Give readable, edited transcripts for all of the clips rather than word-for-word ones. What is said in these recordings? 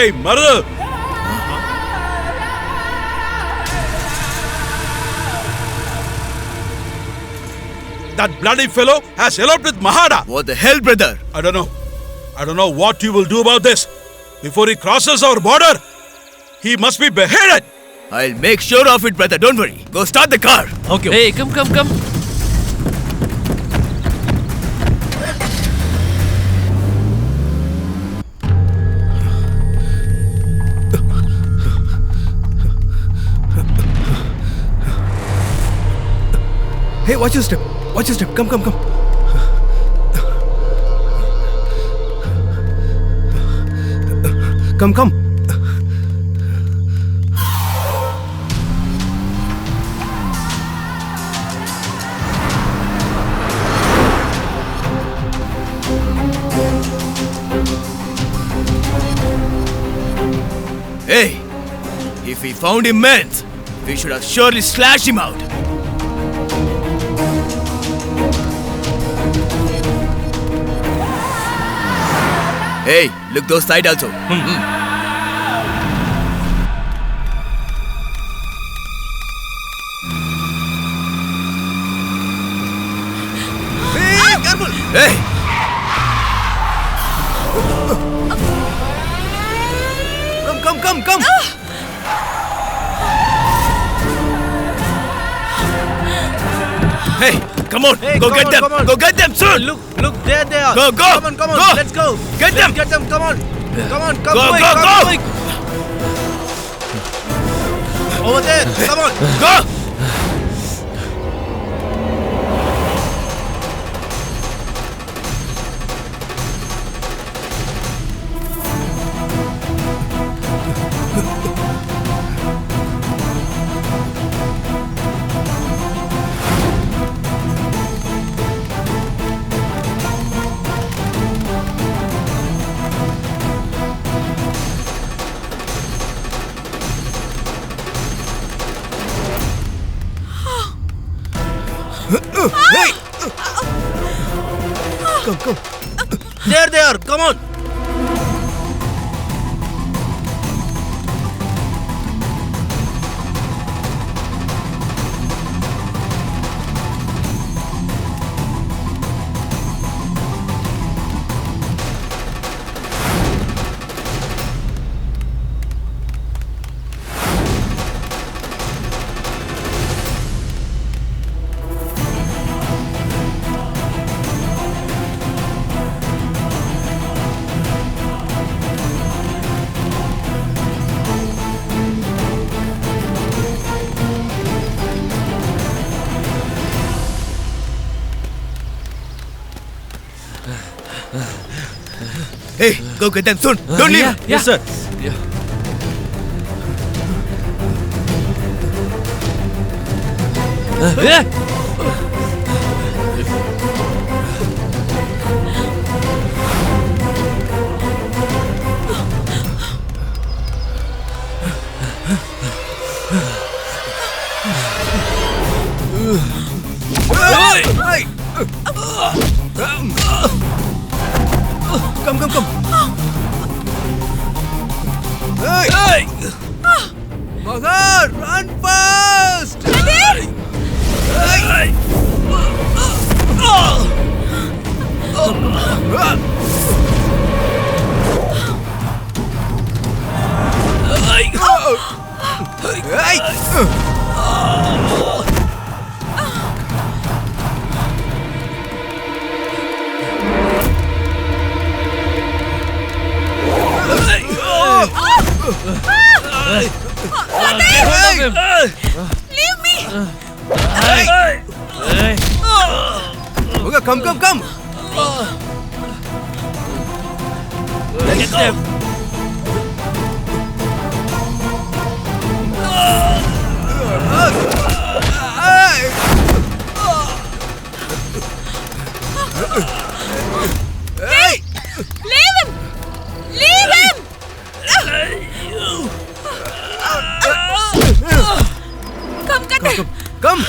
Hey, Maru! That bloody fellow has eloped with Mahada. What the hell, brother? I don't know what you will do about this. Before he crosses our border, he must be beheaded. I'll make sure of it, brother. Don't worry. Go start the car. Okay. Hey, come. Hey, watch your step. Watch your step. Come. Come. Hey, if we found him meant, we should have surely slashed him out. Hey, look those side also. Hey, careful! Hey! Come! Hey, come on! Hey, go come get on, them! come on. Go get them soon! Look, there they are. Go! Come on, Go. let's go. Get them! Get them, come on. Come Go, quick, go, come go. quick. Over there, come on. Go! Hey! Come. There they are, come on. Hey, go get them soon. Don't leave. Yes, sir. Hey! Come. Hey! Magar, run fast! Hey! Leave me! Come. Get them. Hey! Leave him! Leave him! Come, cut him! Come!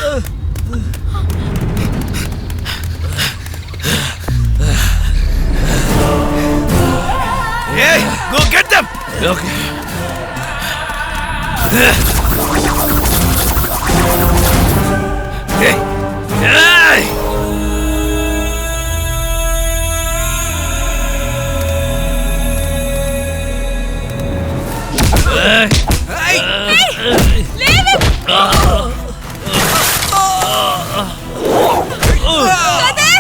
Hey! Go get them! Okay. Hey! Hey! Leave him! Kader!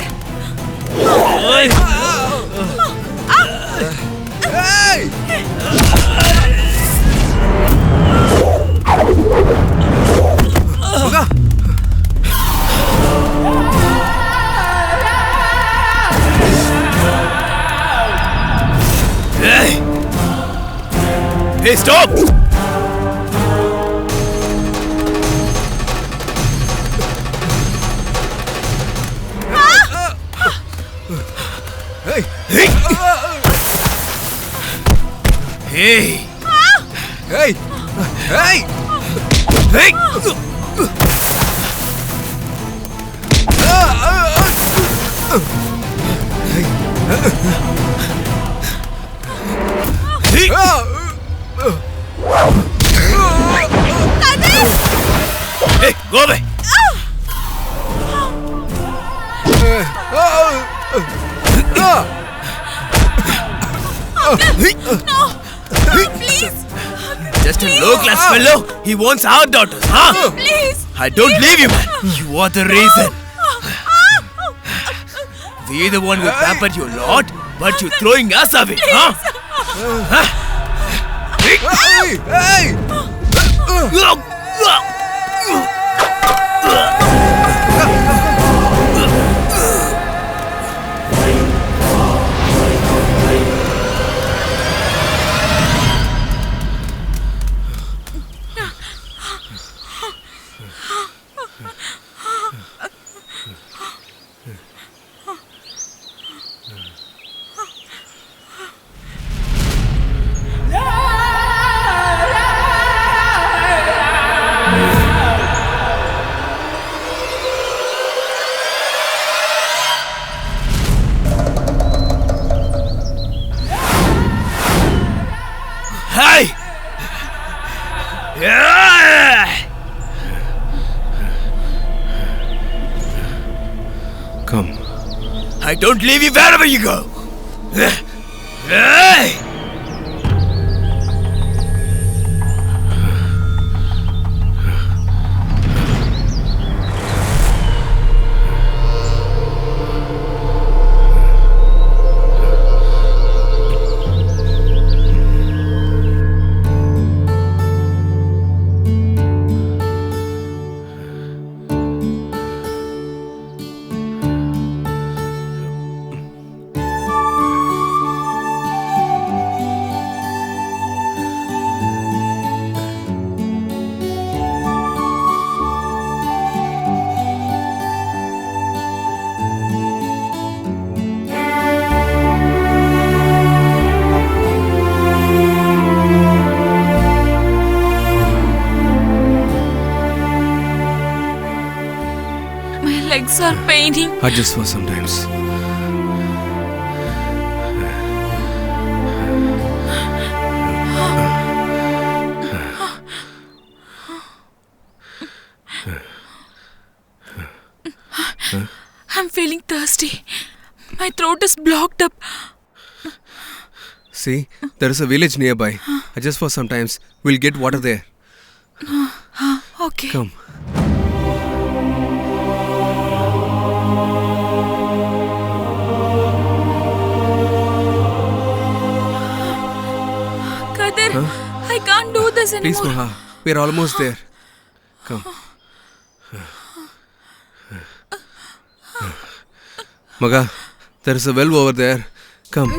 Hey! Hey, stop! Hey! Hey! Hey! Hey! Hey! Hey! Hey! Hey, go away! Please! Just a low-class fellow. He wants our daughters, huh? Please! I don't leave you, man. You are the reason. We're the one who pampered you a lot, but you're throwing us away, huh? Hey! Hey! Hey! Come. I don't leave you wherever you go. Hey! Legs are paining. Adjust for sometimes. I'm feeling thirsty. My throat is blocked up. See, there is a village nearby. Just for some times, we'll get water there. Okay. Come. Kader, I can't do this anymore. Please, Maha. We're almost there. Come. Maga, there is a well over there. Come.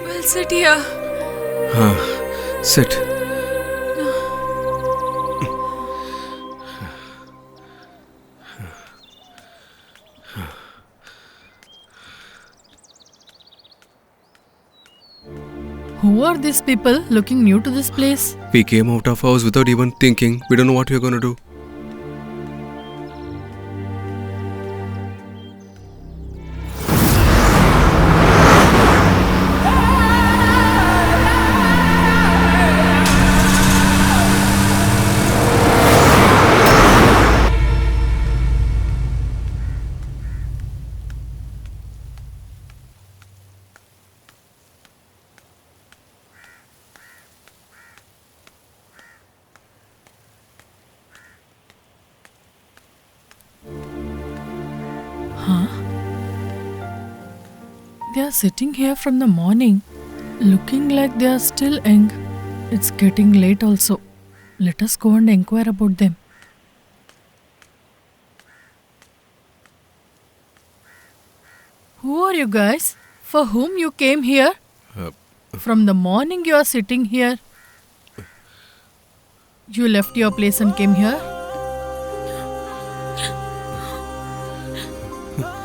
We'll sit here. Sit. are these people looking new to this place? We came out of house without even thinking. We don't know what we're gonna do. They are sitting here from the morning, looking like they are still young. It's getting late also. Let us go and inquire about them. Who are you guys? For whom you came here? From the morning you are sitting here. You left your place and came here?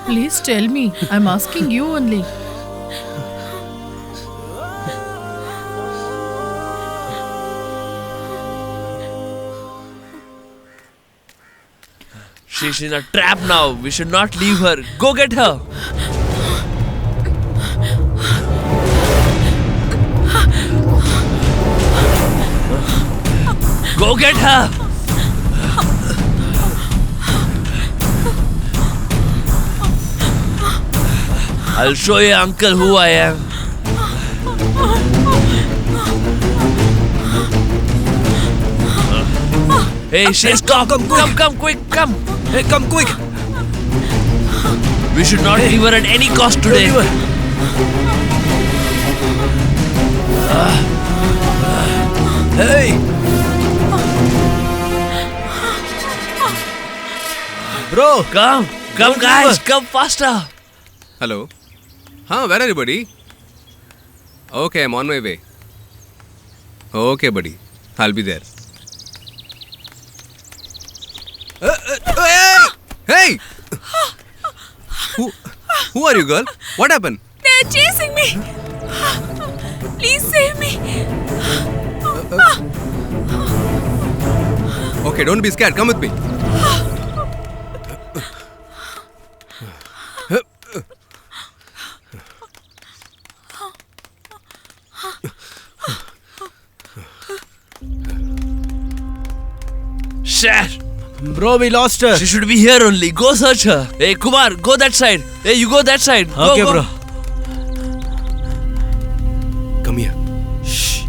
Please tell me. I'm asking you only. She's in a trap now. We should not leave her. Go get her. Go get her. I'll show you, uncle, who I am. Hey, she's come, quick, come. Hey, come quick. We should not leave her at any cost today. Hey. Bro. Come guys, come faster. Hello? Where are you, buddy? Okay, I'm on my way. Okay, buddy. I'll be there. Hey! Who are you, girl? What happened? They're chasing me. Please save me. Okay, don't be scared. Come with me. Shit. Bro, we lost her. She should be here only. Go search her. Hey, Kumar, go that side. Hey, you go that side. Go, Okay, go. bro. Come here. Shh.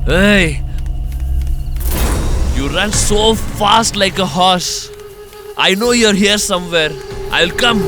Hey. You run so fast like a horse. I know you're here somewhere. I'll come.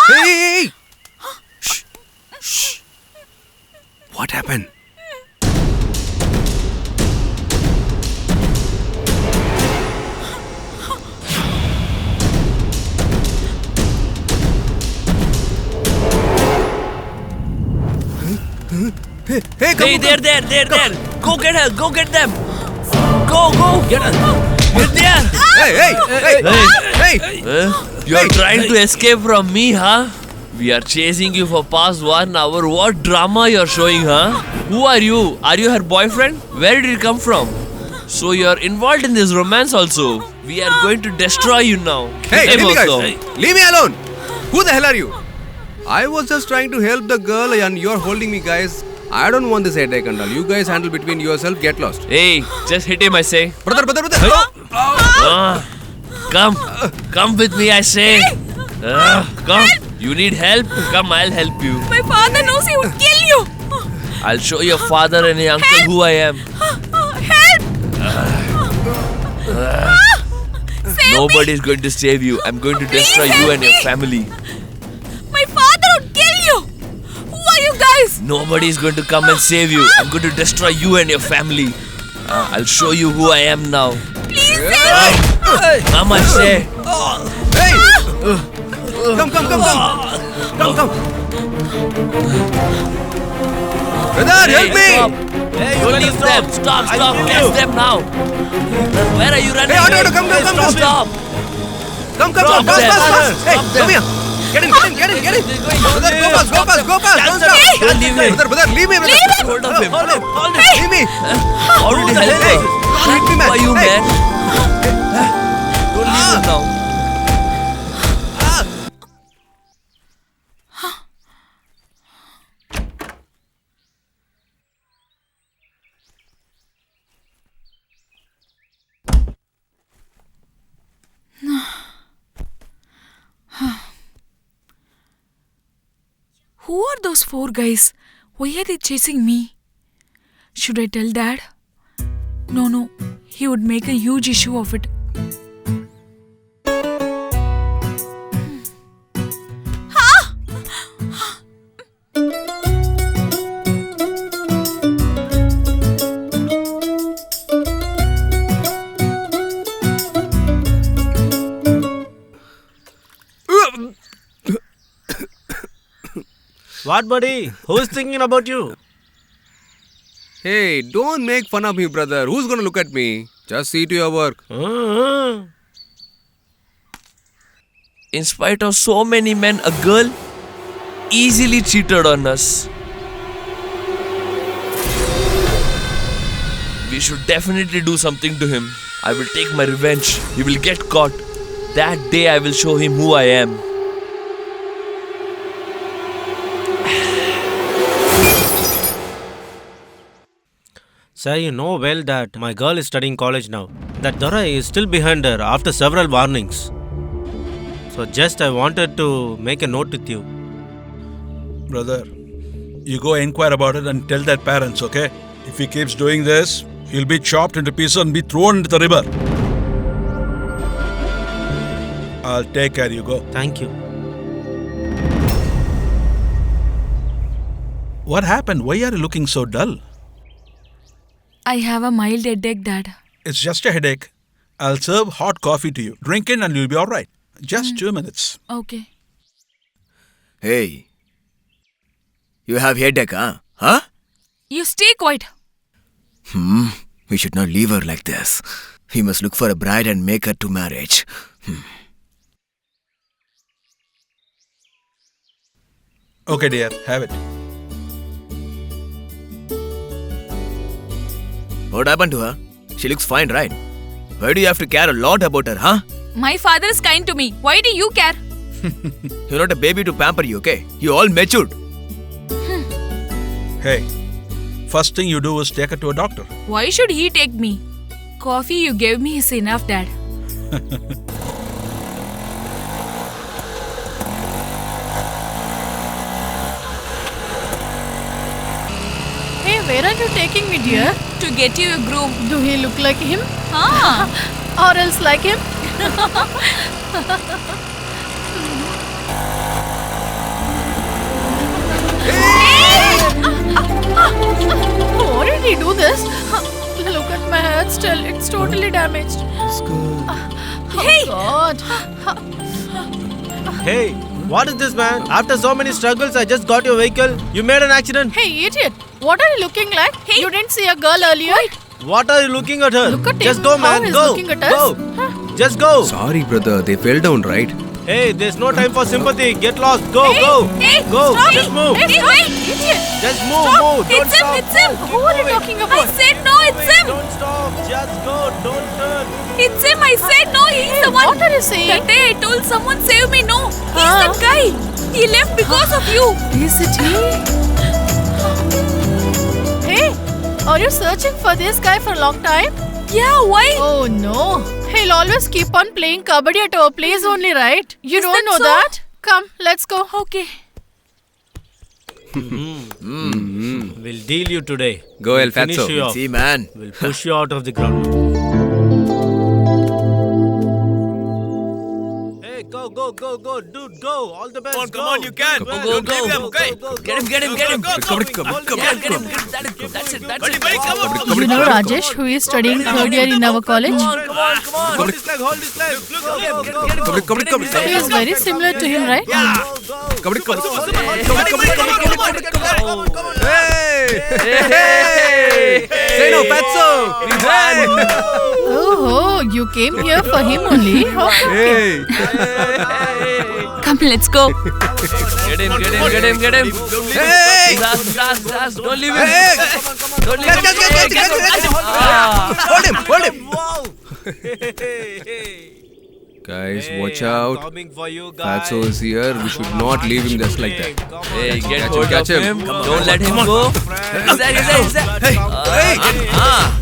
Hey! Shh! Shh! What happened? Hey, come Hey, on, there. Go get her. Go get them. Go. Get her. Get there. Hey! You are trying to escape from me, huh? We are chasing you for past 1 hour. What drama you're showing, huh? Who are you? Are you her boyfriend? Where did you come from? So you're involved in this romance also. We are going to destroy you now. Hey, Him leave me, also. guys! Leave me alone! Who the hell are you? I was just trying to help the girl and you're holding me, guys. I don't want this headache and all. You guys handle between yourself, get lost. Hey, just hit him, I say. Brother! Come with me, I say. Come. You need help? Come, I'll help you. My father knows he would kill you. I'll show your father and your uncle who I am. Help! Save Nobody's going to save you. I'm going to destroy you help and your me. family. My father would kill you. Who are you guys? Nobody's going to come and save you. I'm going to destroy you and your family. I'll show you who I am now. Please save me. Come, I say. Hey! Come. Brother, help me! Stop. Hey, you Don't better leave them. Stop. I'll kill Catch you. them now. Where are you running? Hey, Auto, come. Stop. Come, Drop fast. them. Hey, Drop them. come here. Get in. Brother, go fast. Don't stop. Don't leave him. Brother, leave me, brother. Hold of him. Hold him. Leave me. How did he help Hey, her? leave me, Who man. are you, Hey. man? Don't leave him now. Who are those 4 guys? Why are they chasing me? Should I tell Dad? No. He would make a huge issue of it. What, buddy? Who's thinking about you? Hey, don't make fun of me, brother. Who's gonna look at me? Just see to your work. In spite of so many men, a girl easily cheated on us. We should definitely do something to him. I will take my revenge. He will get caught. That day I will show him who I am. Sir, you know well that my girl is studying college now. That Dora is still behind her after several warnings. So just I wanted to make a note with you. Brother, you go inquire about it and tell their parents, okay? If he keeps doing this, he'll be chopped into pieces and be thrown into the river. I'll take care, you go. Thank you. What happened? Why are you looking so dull? I have a mild headache, Dad. It's just a headache. I'll serve hot coffee to you. Drink it and you'll be alright. Just 2 minutes. Okay. Hey. You have headache, huh? Huh? You stay quiet. We should not leave her like this. We must look for a bride and make her to marriage. Okay, dear. Have it. What happened to her? She looks fine, right? Why do you have to care a lot about her, huh? My father is kind to me. Why do you care? You're not a baby to pamper you, okay? You're all matured. Hey, first thing you do is take her to a doctor. Why should he take me? Coffee you gave me is enough, Dad. Hey, where are you taking me, dear? To get you a groom. Do he look like him? Ah, Or else like him? Why did he do this? Look at my hair still. It's totally damaged. hey! God. Hey, what is this, man? After so many struggles, I just got your vehicle. You made an accident. Hey, idiot. What are you looking like? Hey. You didn't see a girl earlier? What are you looking at her? Look at Just him. go, How man. he's Go. looking at us. Go. Just go. Sorry, brother. They fell down, right? Hey, there's no time for sympathy. Get lost. Go, go. Hey, Go. stop. Just move. Hey, wait, idiot! Just move, Stop. move. Don't It's him, stop. it's him. Move. Who are you talking I about? said no, it's him! Don't stop. Just go. Don't turn. It's him, I said no, he's the one. What are you saying? That day I told someone save me, no. He's Huh? that guy. He left because of you. Is it he? Hey, are you searching for this guy for a long time? Yeah, why? Oh no. He'll always keep on playing kabaddi at our place only, right? You don't that know so? that? Come, let's go. Okay. We'll deal you today. Go, El Finish Fatso. you off. See, man. We'll push you out of the ground. Hey, go, dude, go. All the best. Come on, you can. Go. Get him. You know Rajesh, who is studying third year in our college? Hold his leg. He is very similar to him, right? Hey! Say no, Fatso! Oh, you came here for him only? Okay. Come, let's go. Get him. Hey! Zaz, don't leave him. Hey! Don't leave him. Catch him. Hold him. Guys, watch out. Coming for you guys. Fatso is here. We should not leave him just like that. Hey, get Catch hold him. of him. Don't let him go. Is that? Hey!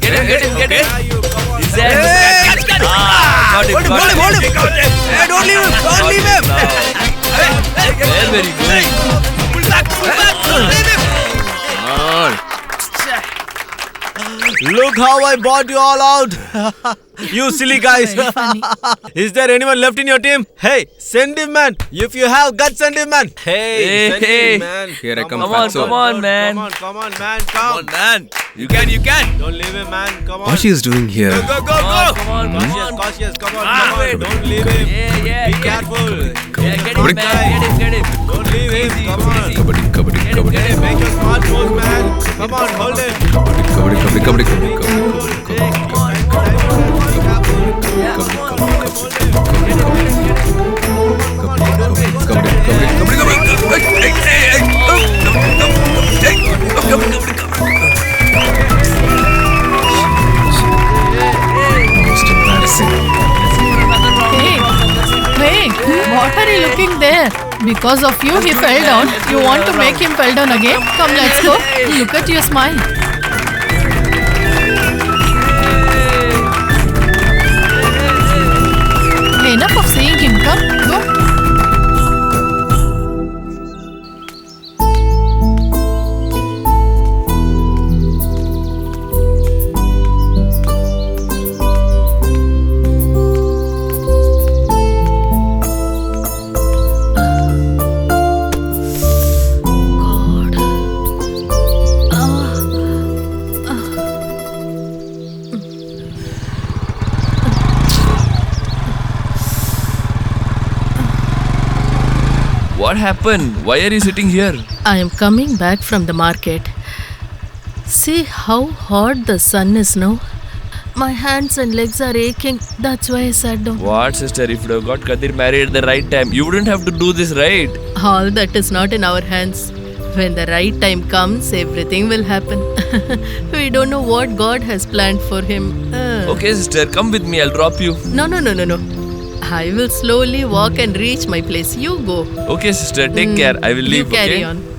Get him. Is that? Got him. Hold him. Hey, don't leave him. Very good. Look how I bought you all out. You silly guys. Is there anyone left in your team? Hey, send him, man. If you have guts, send him, man. Hey, send him, man. Here I come, Come on, Fatso. come on, man. Come on, man. Come. man. You can. Don't leave him, man. Come on. What he is doing here? Come on. Cautious. Come on. Don't leave him. Yeah. Be careful. Yeah, get him, man. Get him. Don't leave him. Come on. Kabaddi. Get him. Make your smart moves, man. Come on, hold him. Kabaddi. Most embarrassing. Hey, what are you looking there? Because of you, he fell down. You want to make him fall down again? Come, let's go. Look at your smile. Enough of seeing him. Come, go. What happened? Why are you sitting here? I am coming back from the market. See how hot the sun is now. My hands and legs are aching. That's why I sat down. What, sister? If you have got Kadir married at the right time, you wouldn't have to do this, right? All that is not in our hands. When the right time comes, everything will happen. We don't know what God has planned for him. Okay, sister, come with me. I'll drop you. No. I will slowly walk and reach my place. You go. Okay, sister, take care. I will leave. You carry okay? on.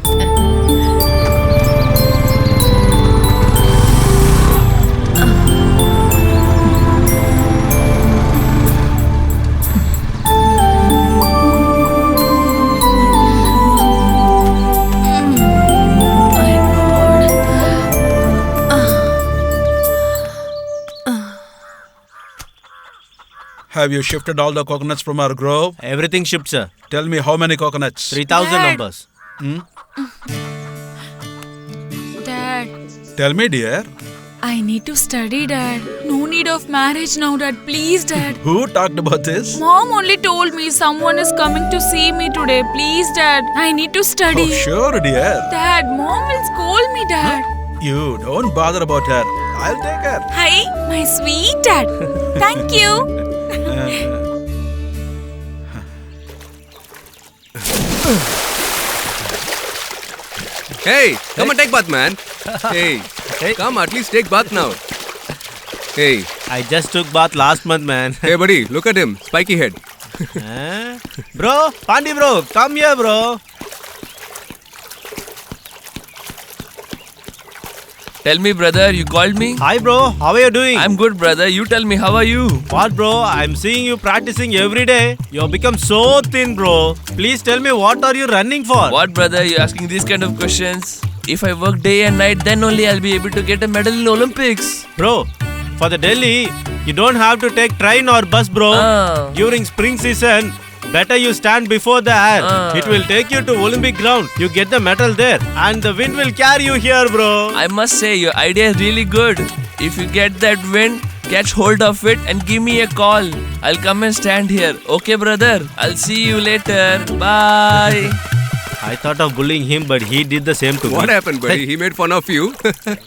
Have you shifted all the coconuts from our grove? Everything shipped, sir. Tell me how many coconuts? 3,000 Dad. numbers. Dad, Tell me, dear. I need to study, Dad. No need of marriage now, Dad. Please, Dad. Who talked about this? Mom only told me someone is coming to see me today. Please, Dad. I need to study. Oh, sure, dear. Dad, Mom will scold me, Dad. You don't bother about her. I'll take her. Hi, my sweet Dad. Thank you. Hey, come and take bath, man. Hey, come at least take bath now. Hey, I just took bath last month, man. hey, buddy, look at him, spiky head. Huh? Bro, Pandi bro, come here, bro. Tell me, brother, you called me? Hi, bro. How are you doing? I'm good, brother. You tell me, how are you? What, bro? I'm seeing you practicing every day. You've become so thin, bro. Please tell me, what are you running for? What, brother? You asking these kind of questions? If I work day and night, then only I'll be able to get a medal in Olympics. Bro, for the Delhi, you don't have to take train or bus, bro. During spring season, better you stand before the air. It will take you to Olympic ground. You get the medal there, and the wind will carry you here, bro. I must say, your idea is really good. If you get that wind, catch hold of it and give me a call. I'll come and stand here. Okay, brother? I'll see you later. Bye. I thought of bullying him, but he did the same to me. What happened, buddy? He made fun of you.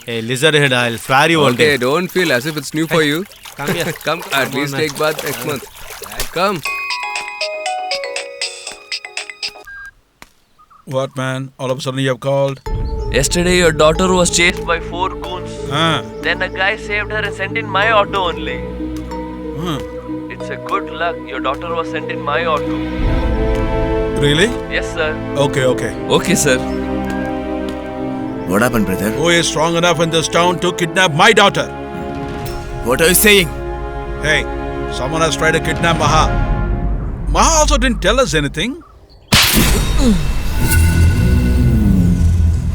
Hey, lizardhead, I'll swear you one Okay, day. don't feel as if it's new for you. Come here. Come, at least on, take bath next month. Come. What, man? All of a sudden you have called? Yesterday, your daughter was chased by 4 goons. Ah. Then a guy saved her and sent in my auto only. It's a good luck. Your daughter was sent in my auto. Really? Yes, sir. Okay. Okay, sir. What happened, brother? Who is strong enough in this town to kidnap my daughter? What are you saying? Hey, someone has tried to kidnap Maha. Maha also didn't tell us anything.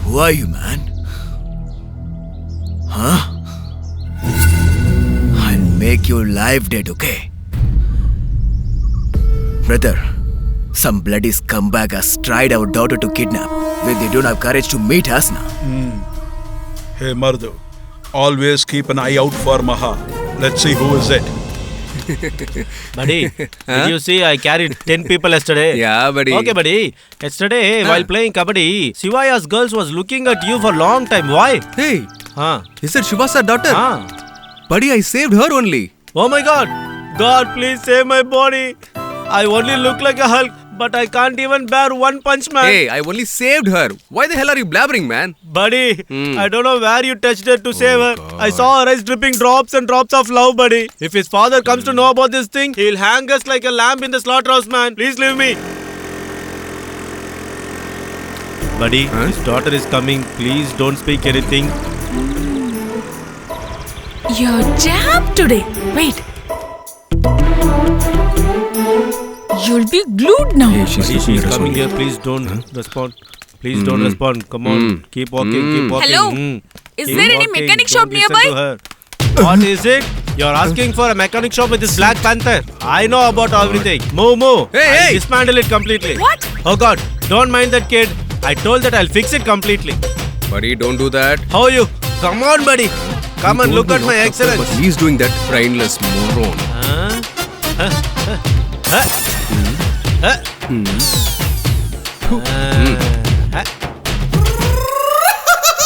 Who are you, man? Huh? I'll make you live dead, okay? Brother, some bloody scumbag has tried our daughter to kidnap, but they don't have courage to meet us now. Hey, Mardu, always keep an eye out for Maha. Let's see who is it. Buddy, did you see I carried 10 people yesterday? Yeah, buddy. Okay, buddy. Yesterday, while playing kabaddi, Sivaya's girls was looking at you for a long time. Why? Hey, Huh? is that Shubhasa's daughter? Buddy, I saved her only. Oh my God. God, please save my body. I only look like a Hulk, but I can't even bear one punch, man. Hey, I only saved her. Why the hell are you blabbering, man? Buddy, I don't know where you touched her to save her. I saw her eyes dripping drops and drops of love, buddy. If his father comes to know about this thing, he'll hang us like a lamb in the slaughterhouse, man. Please leave me. Buddy, his daughter is coming. Please don't speak anything. You're jammed today. Wait. You'll be glued now. Hey, Buddy, she's coming here. Please don't respond. Please don't respond. Come on. Keep walking. Keep walking. Hello? Is Keep there any walking. mechanic Don't shop listen nearby? to her. What is it? You're asking for a mechanic shop with this Black Panther. I know about everything. Move. Hey, I'll hey. dismantle it completely. What? Oh God, don't mind that kid. I told that I'll fix it completely. Buddy, don't do that. How are you? Come on, buddy. Come and look at my But excellence. he's doing that brainless moron.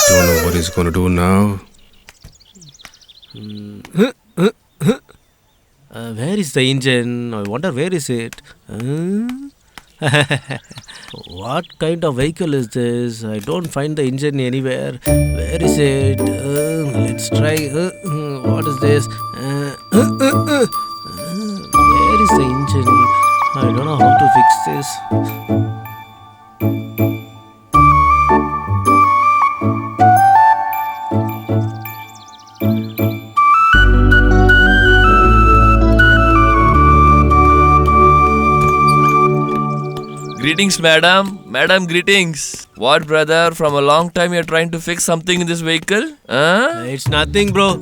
Don't know what he's gonna do now. Where is the engine? I wonder where is it? What kind of vehicle is this? I don't find the engine anywhere. Where is it? Let's try. What is this? Where is the engine? I don't know how to fix this. Greetings, madam. Madam, greetings. What, brother? From a long time you're trying to fix something in this vehicle? Huh? It's nothing, bro.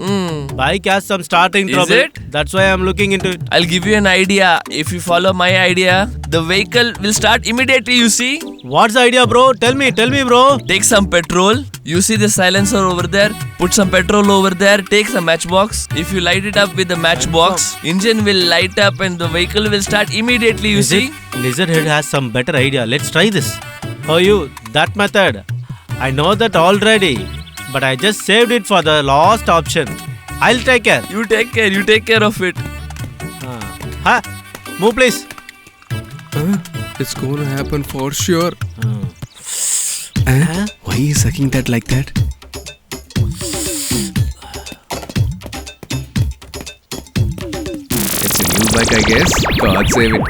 Bike has some starting Is trouble. it? That's why I'm looking into it. I'll give you an idea. If you follow my idea, the vehicle will start immediately, you see. What's the idea, bro? Tell me, bro. Take some petrol. You see the silencer over there? Put some petrol over there. Take some matchbox. If you light it up with the matchbox, engine will light up and the vehicle will start immediately, you Is see. it? Lizardhead has some better idea. Let's try this. Oh, you, that method. I know that already, but I just saved it for the last option. I'll take care. You take care of it. Move, please. It's gonna happen for sure. Why is he sucking that like that? It's a new bike, I guess. God save it.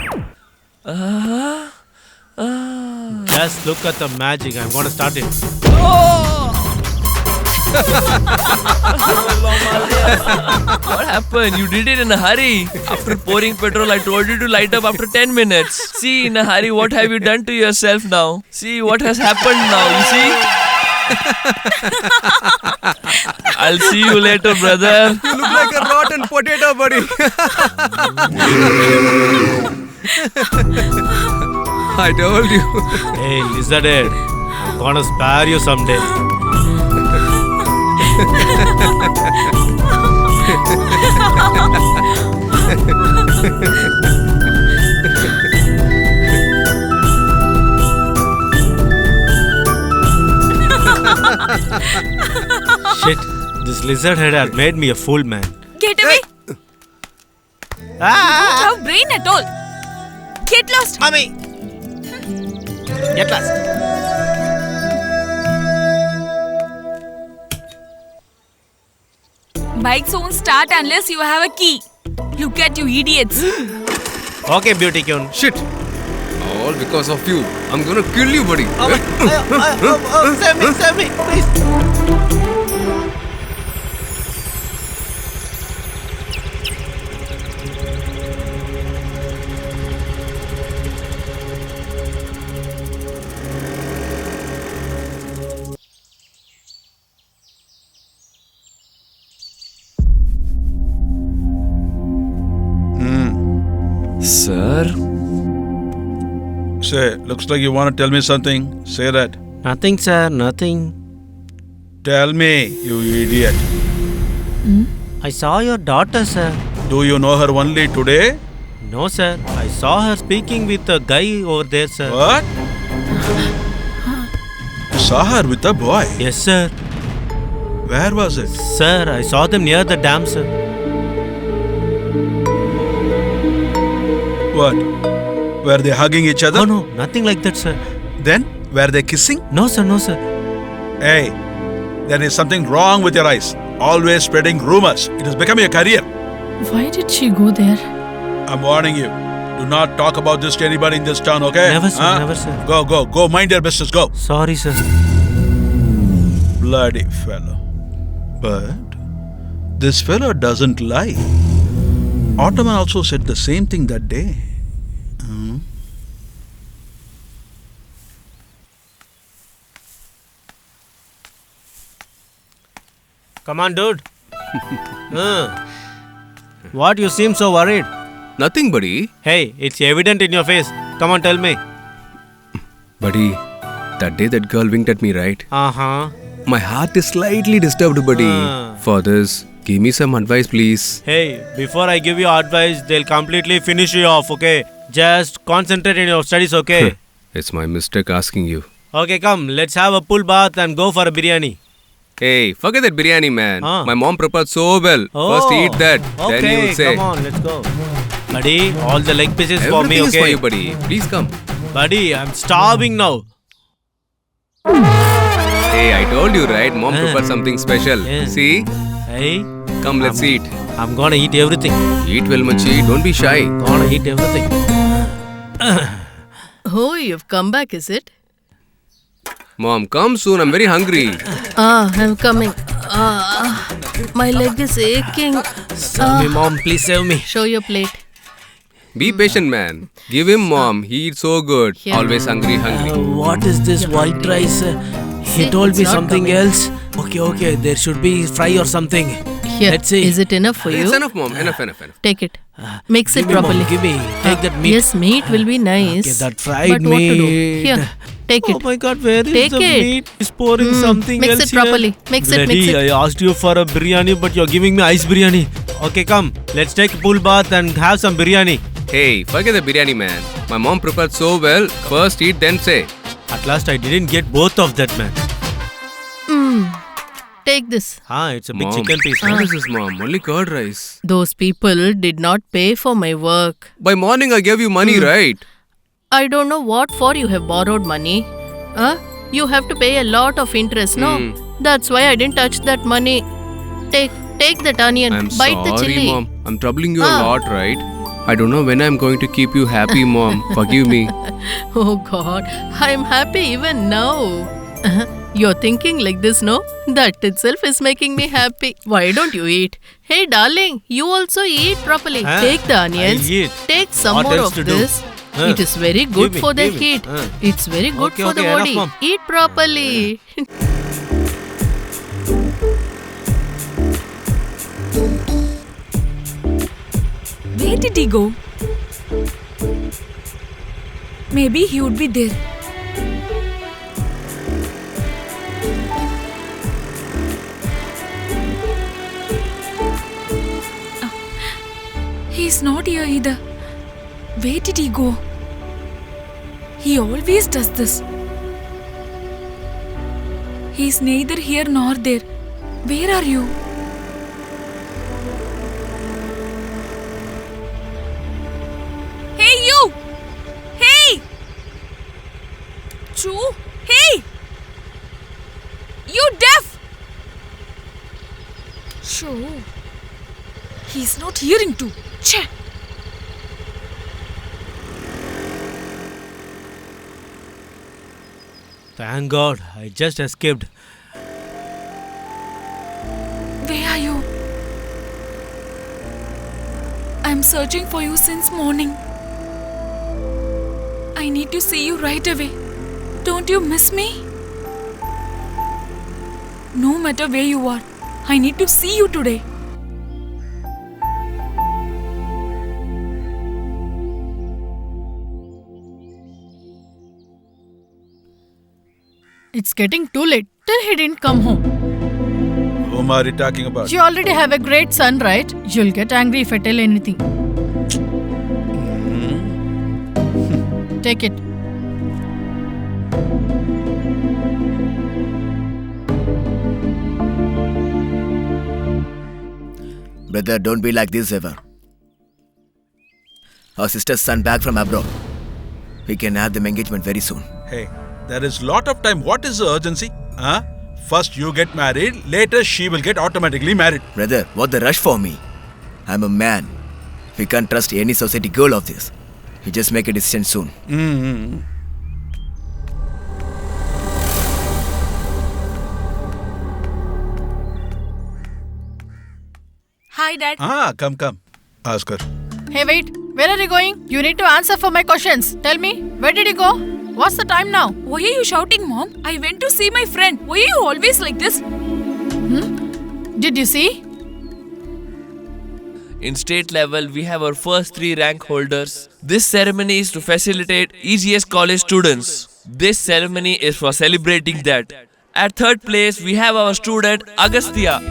Just look at the magic. I'm gonna start it. What happened? You did it in a hurry. After pouring petrol, I told you to light up after 10 minutes. See, in a hurry, what have you done to yourself now? See what has happened now, you see? I'll see you later, brother. You look like a rotten potato, buddy. I told you. Hey, Lizardhead, I'm gonna spare you someday. Shit, this Lizardhead has made me a fool, man. Get away! Ah! Don't have brain at all. Get lost. Mommy! Get lost. Bikes won't start unless you have a key. Look at you idiots. Okay, Beauty Queen. Shit. All because of you. I'm gonna kill you, buddy. Save me, please. Sir? Say, looks like you want to tell me something. Say that. Nothing, sir, nothing. Tell me, you idiot. I saw your daughter, sir. Do you know her only today? No, sir. I saw her speaking with a guy over there, sir. What? You saw her with a boy. Yes, sir. Where was it? Sir, I saw them near the dam, sir. What? Were they hugging each other? Oh, no, nothing like that, sir. Then, were they kissing? No, sir, no, sir. Hey, there is something wrong with your eyes. Always spreading rumors. It is becoming a career. Why did she go there? I'm warning you. Do not talk about this to anybody in this town, okay? Never, sir, never, sir. Go. Mind your business. Go. Sorry, sir. Bloody fellow. But this fellow doesn't lie. Ottoman also said the same thing that day. Come on, dude. What, you seem so worried? Nothing, buddy. Hey, it's evident in your face. Come on, tell me. Buddy, that day that girl winked at me, right? Uh-huh. My heart is slightly disturbed, buddy. For this, give me some advice, please. Hey, before I give you advice, they'll completely finish you off, okay? Just concentrate in your studies, okay? It's my mistake asking you. Okay, come, let's have a pool bath and go for a biryani. Hey, forget that biryani, man. Ah. My mom prepared so well. Oh, First eat that, okay, then you will say. come on, let's go. Buddy, all the leg pieces for me, Everything is for okay? you, buddy. Please come. Buddy, I'm starving now. Hey, I told you, right? Mom prepared something special. Yeah. See? Hey, Come, let's eat. I'm gonna eat everything. Eat well, Machi. Don't be shy. Gonna eat everything. Oh, you've come back, is it? Mom, come soon. I'm very hungry. I'm coming. My leg is aching. Save me, mom, please save me. Show your plate. Be patient, man. Give him, Mom. He eats so good. Here. Always hungry. What is this white rice? He See, told it's me not something coming. else. Okay, there should be fry or something. Here, Let's see. is it enough for It's you? enough, Mom. Enough. Take it. Mix it Give me, properly. Mom, give me. Take that meat. Yes, meat will be nice. Okay, that fried but what to do? meat. Here, take it. Oh my God, where is Take the it. meat? He's pouring something mix else it properly. here. Mix it, Bloody, mix it. I asked you for a biryani, but you're giving me ice biryani. Okay, come. Let's take a pool bath and have some biryani. Hey, forget the biryani, man. My mom prepared so well. First eat, then say. At last, I didn't get both of that, man. Take this. It's a big Mom, chicken piece. what is this, Mom? Only curd rice. Those people did not pay for my work. By morning, I gave you money, right? I don't know what for you have borrowed money. You have to pay a lot of interest, no? That's why I didn't touch that money. Take that onion. I'm Bite the sorry, chili. Mom. I'm troubling you a lot, right? I don't know when I'm going to keep you happy, Mom. Forgive me. Oh God, I'm happy even now. You're thinking like this, no? That itself is making me happy. Why don't you eat? Hey, darling, you also eat properly. Huh? Take the onions. I'll eat. Take some What more else of to do? this. Huh. It is very good Give me, for the give me. heat. Huh. It's very good Okay, for the okay, enough, body. Mom. Eat properly. Where did he go? Maybe he would be there. He's not here either. Where did he go? He always does this. He's neither here nor there. Where are you? Hey, you! Hey! Chu! Hey! You deaf! Shoo! He's not hearing too. Che! Thank God, I just escaped. Where are you? I'm searching for you since morning. I need to see you right away. Don't you miss me? No matter where you are, I need to see you today. It's getting too late. Till he didn't come home. Whom are you talking about? You already have a great son, right? You'll get angry if I tell anything. Take it. Brother, don't be like this ever. Our sister's son back from abroad. We can have them engagement very soon. Hey, there is lot of time. What is the urgency? Huh? First you get married, later she will get automatically married. Brother, what the rush for me? I'm a man. We can't trust any society girl of this. We just make a decision soon. Hi, Dad. Come. Ask her. Hey, wait. Where are you going? You need to answer for my questions. Tell me, where did you go? What's the time now? Why are you shouting, Mom? I went to see my friend. Why are you always like this? Did you see? In state level, we have our first 3 rank holders. This ceremony is to facilitate EGS college students. This ceremony is for celebrating that. At 3rd place, we have our student Agastya.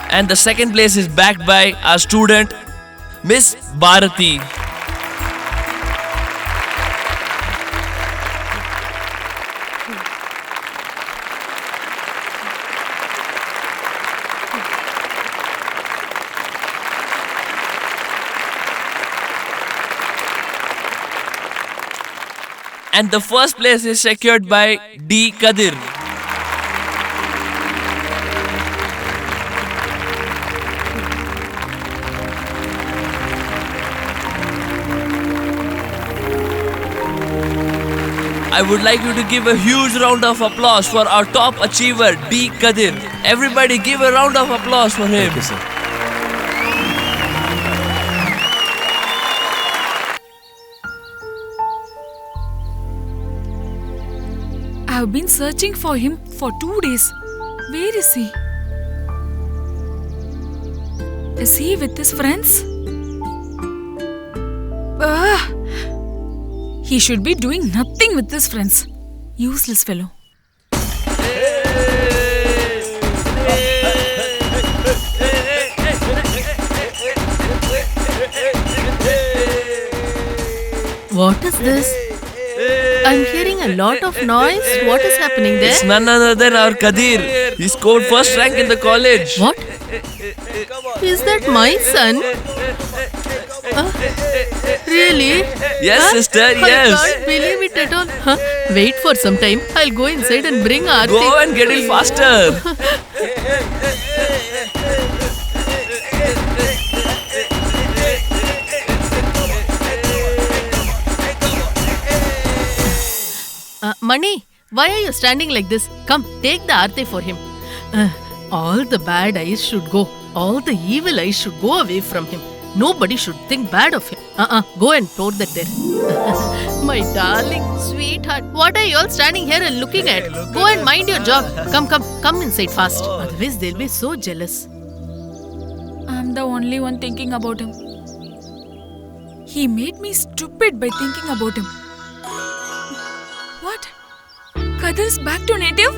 And the 2nd place is backed by our student Miss Bharati. And the 1st place is secured by D. Kadir. I would like you to give a huge round of applause for our top achiever, D. Kadir. Everybody give a round of applause for him. Thank you, sir. I've been searching for him for 2 days. Where is he? Is he with his friends? He should be doing nothing with his friends. Useless fellow. What is this? I'm hearing a lot of noise. What is happening It's there? none other than our Kadir. He scored first rank in the college. What? Is that my son? Really? Yes, sister, I yes. can't believe it at all. Huh? Wait for some time. I'll go inside and bring Aarti. Go and get it faster. Mani, why are you standing like this? Come, take the Aarti for him. All the bad eyes should go. All the evil eyes should go away from him. Nobody should think bad of him. Go and pour that there. My darling, sweetheart. What are you all standing here and looking at? Go and mind your job. Come inside fast. Otherwise, they'll be so jealous. I'm the only one thinking about him. He made me stupid by thinking about him. What? Kadir is back to native?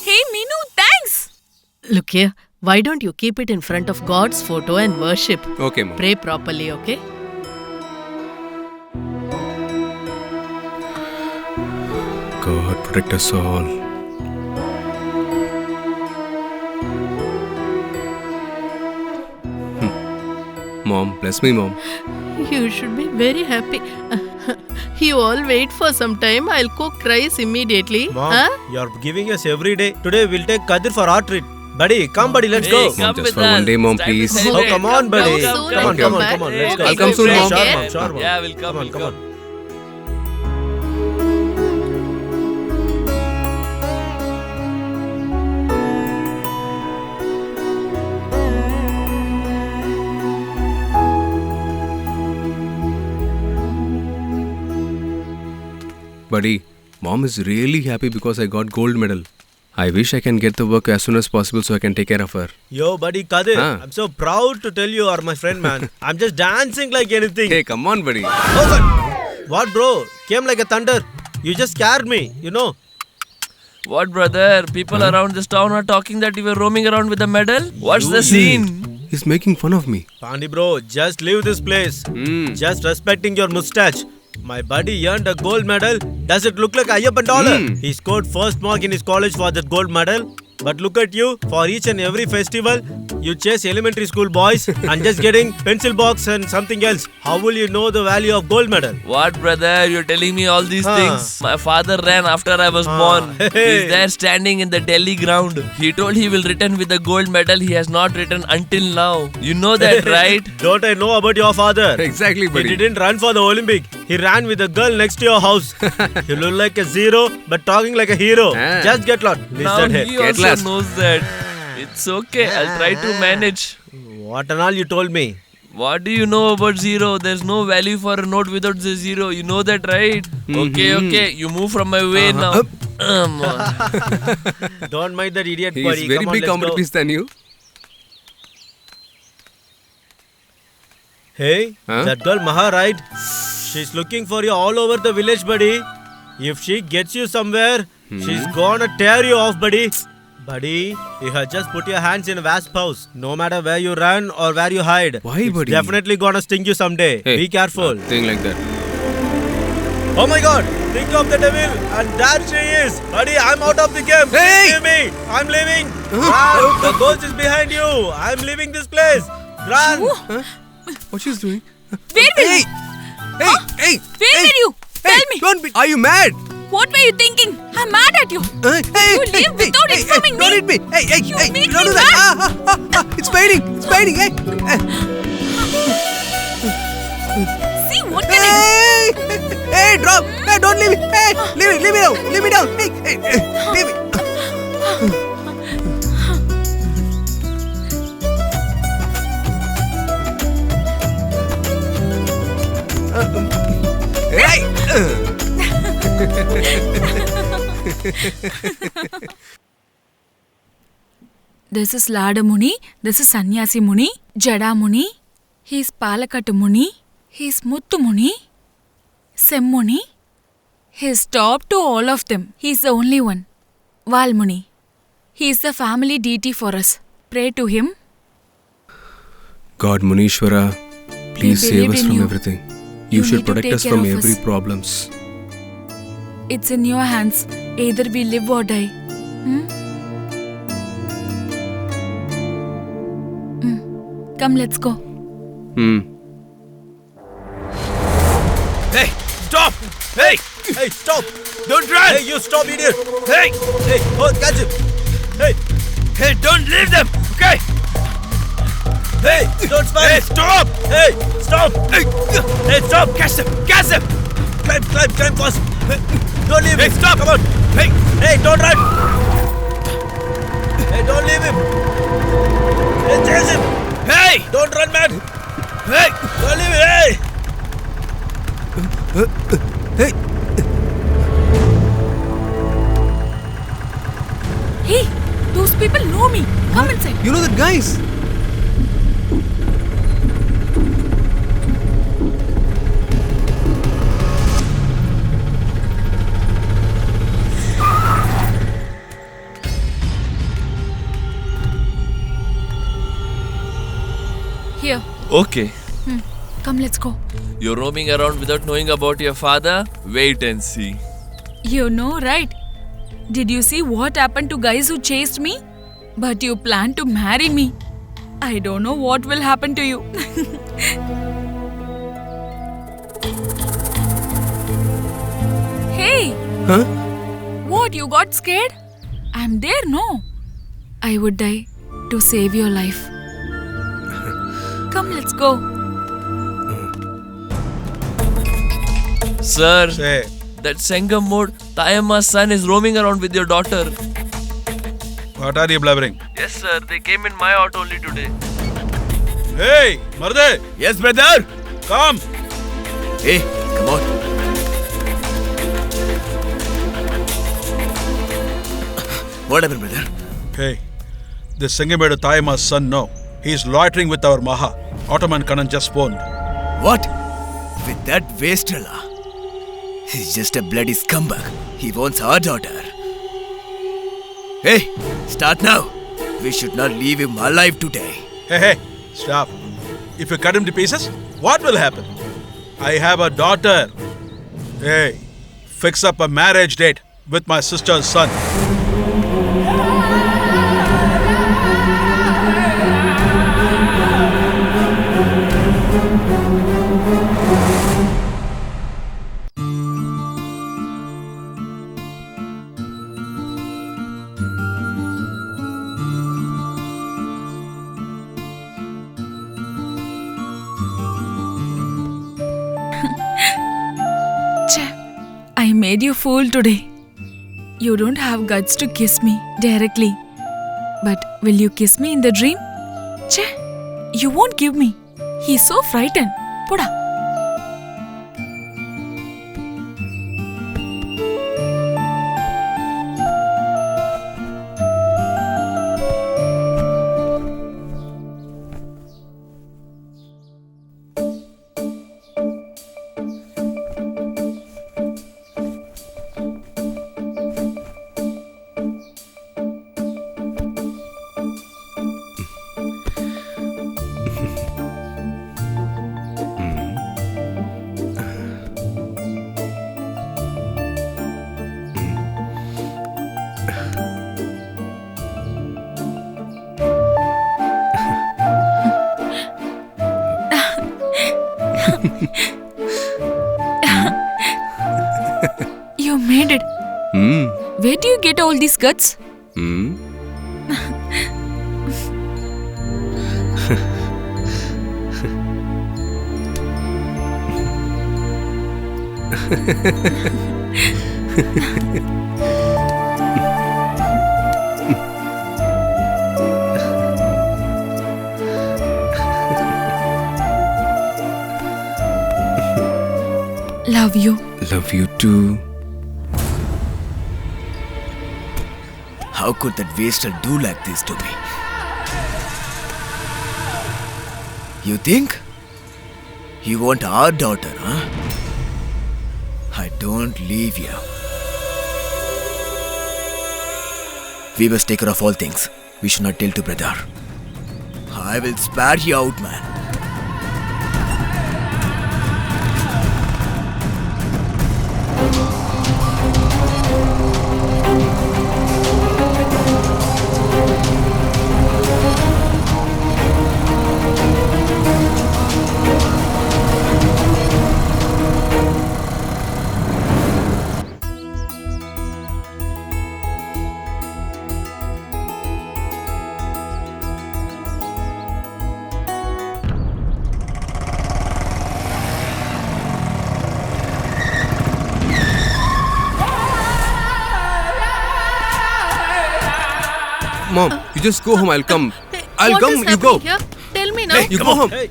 Hey Meenu, thanks! Look here. Why don't you keep it in front of God's photo and worship? Okay, Mom. Pray properly, okay? God protect us all. Mom, bless me, Mom. You should be very happy. You all wait for some time. I'll cook rice immediately. Mom, you're giving us every day. Today we'll take Kadir for our treat. Buddy, come buddy, let's go. Hey, Mom, come just with for us. one day, Mom, It's time to please. celebrate. Oh, come on, buddy. Come soon, Come on, I'll come come on, come on. back. Let's go. I'll come soon, Mom. Sure, Mom. Sure, Mom. Yeah, we'll come. Come on, we'll come come. on. Buddy, Mom is really happy because I got gold medal. I wish I can get the work as soon as possible so I can take care of her. Yo, buddy Kadir, Huh? I'm so proud to tell you are my friend, man. I'm just dancing like anything. Hey, come on, buddy. Oh, God. What, bro? Came like a thunder. You just scared me, you know. What, brother? People around this town are talking that you were roaming around with a medal? What's the scene? He's making fun of me. Pandi, bro, just leave this place. Just respecting your mustache. My buddy earned a gold medal. Does it look like Ayyappan dollar? He scored first mark in his college for that gold medal. But look at you, for each and every festival, you chase elementary school boys and just getting pencil box and something else. How will you know the value of gold medal? What, brother? You're telling me all these Huh. things? My father ran after I was born. Hey. He's there standing in the Delhi ground. He told he will return with the gold medal. He has not returned until now. You know that, right? Don't I know about your father? Exactly, He buddy. didn't run for the Olympic. He ran with a girl next to your house. You look like a zero, but talking like a hero. Ah. Just get lost. Now Listen he here. Get also lost. knows that. It's okay. I'll try to manage. What and all you told me? What do you know about zero? There's no value for a note without the zero. You know that, right? Okay. You move from my way now. Don't mind that idiot He buddy. is very Come on, big let's go. competition than you. Hey, Huh? that girl Maha, right? She's looking for you all over the village, buddy. If she gets you somewhere, she's gonna tear you off, buddy. Buddy, you have just put your hands in a wasp house. No matter where you run or where you hide, Why, it's buddy? definitely gonna sting you someday. Hey, Be careful. Thing like that. Oh my God! Think of the devil, and there she is, buddy. I'm out of the game. Hey! Leave me. I'm leaving. Run! The ghost is behind you. I'm leaving this place. Run! What she's doing? Where were Hey! you? Hey! Where were you? Tell me. Don't be. Are you mad? What were you thinking? I'm mad at you. Hey! You leave without informing Don't me. hit me! Hey! You Hey! made Don't me do that! It's paining! It's paining! Hey! See, what can I Hey! Hey! Drop! Hey! Don't leave me! Hey! Leave me down! Leave me down! Hey! Leave me! Hey! This is Lada Muni. This is Sannyasi Muni. Jada Muni. He's Palakattu Muni. He's Muttu Muni. Sem Muni. He's top to all of them. He's the only one. Val Muni. He's the family deity for us. Pray to him. God Munishwara, please We save believed us in from you. everything. You You should need to protect take us care from of every us. problems. It's in your hands. Either we live or die. Come, let's go. Hey, stop! Hey! Hey, stop! Don't run! Hey, you stop, idiot! Hey! Hey, oh, catch him! Hey, Hey, don't leave them! Okay? hey, don't spare Hey, him. stop! Hey, stop! Hey, Hey, stop! catch them! Catch them! Climb fast! Hey, don't leave Hey, him! stop! Come on! Hey! Hey, don't run! Hey, don't leave him! Hey, chase him! Hey! Don't run, man! Hey! Don't leave him! Hey! Hey! Hey, those people know me. Come inside. You know the guys? Here, Okay. come, let's go. You're roaming around without knowing about your father? Wait and see. You know, right? Did you see what happened to guys who chased me? But you plan to marry me. I don't know what will happen to you. Hey! Huh? What, you got scared? I'm there, no? I would die to save your life. Come, let's go. Sir, Say, that Sangam mode, Tayama's son is roaming around with your daughter. what are you blabbering? Yes, sir. They came in my auto only today. Hey, Marde, Yes, brother! come! Hey, come on. What happened, brother? Hey, this Sengimedu Tayama's son, no. He's loitering with our Maha. Ottoman Kanan just phoned. What? With that wastrel? He's just a bloody scumbag. He wants our daughter. Hey, start now. We should not leave him alive today. Hey, stop. If you cut him to pieces, what will happen? I have a daughter. Hey, fix up a marriage date with my sister's son. I made you fool today. You don't have guts to kiss me directly. But will you kiss me in the dream? Che, you won't give me. He's so frightened. Poda. You made it. Where do you get all these guts? Love you. Love you too. How could that wastrel do like this to me? You think? You want our daughter, huh? I don't leave you. We must take care of all things. We should not tell to brother. I will spare you out, man. Mom, you just go home. I'll come. I'll What come. is You go. happening here? Tell me now. Hey, you go home. Hey,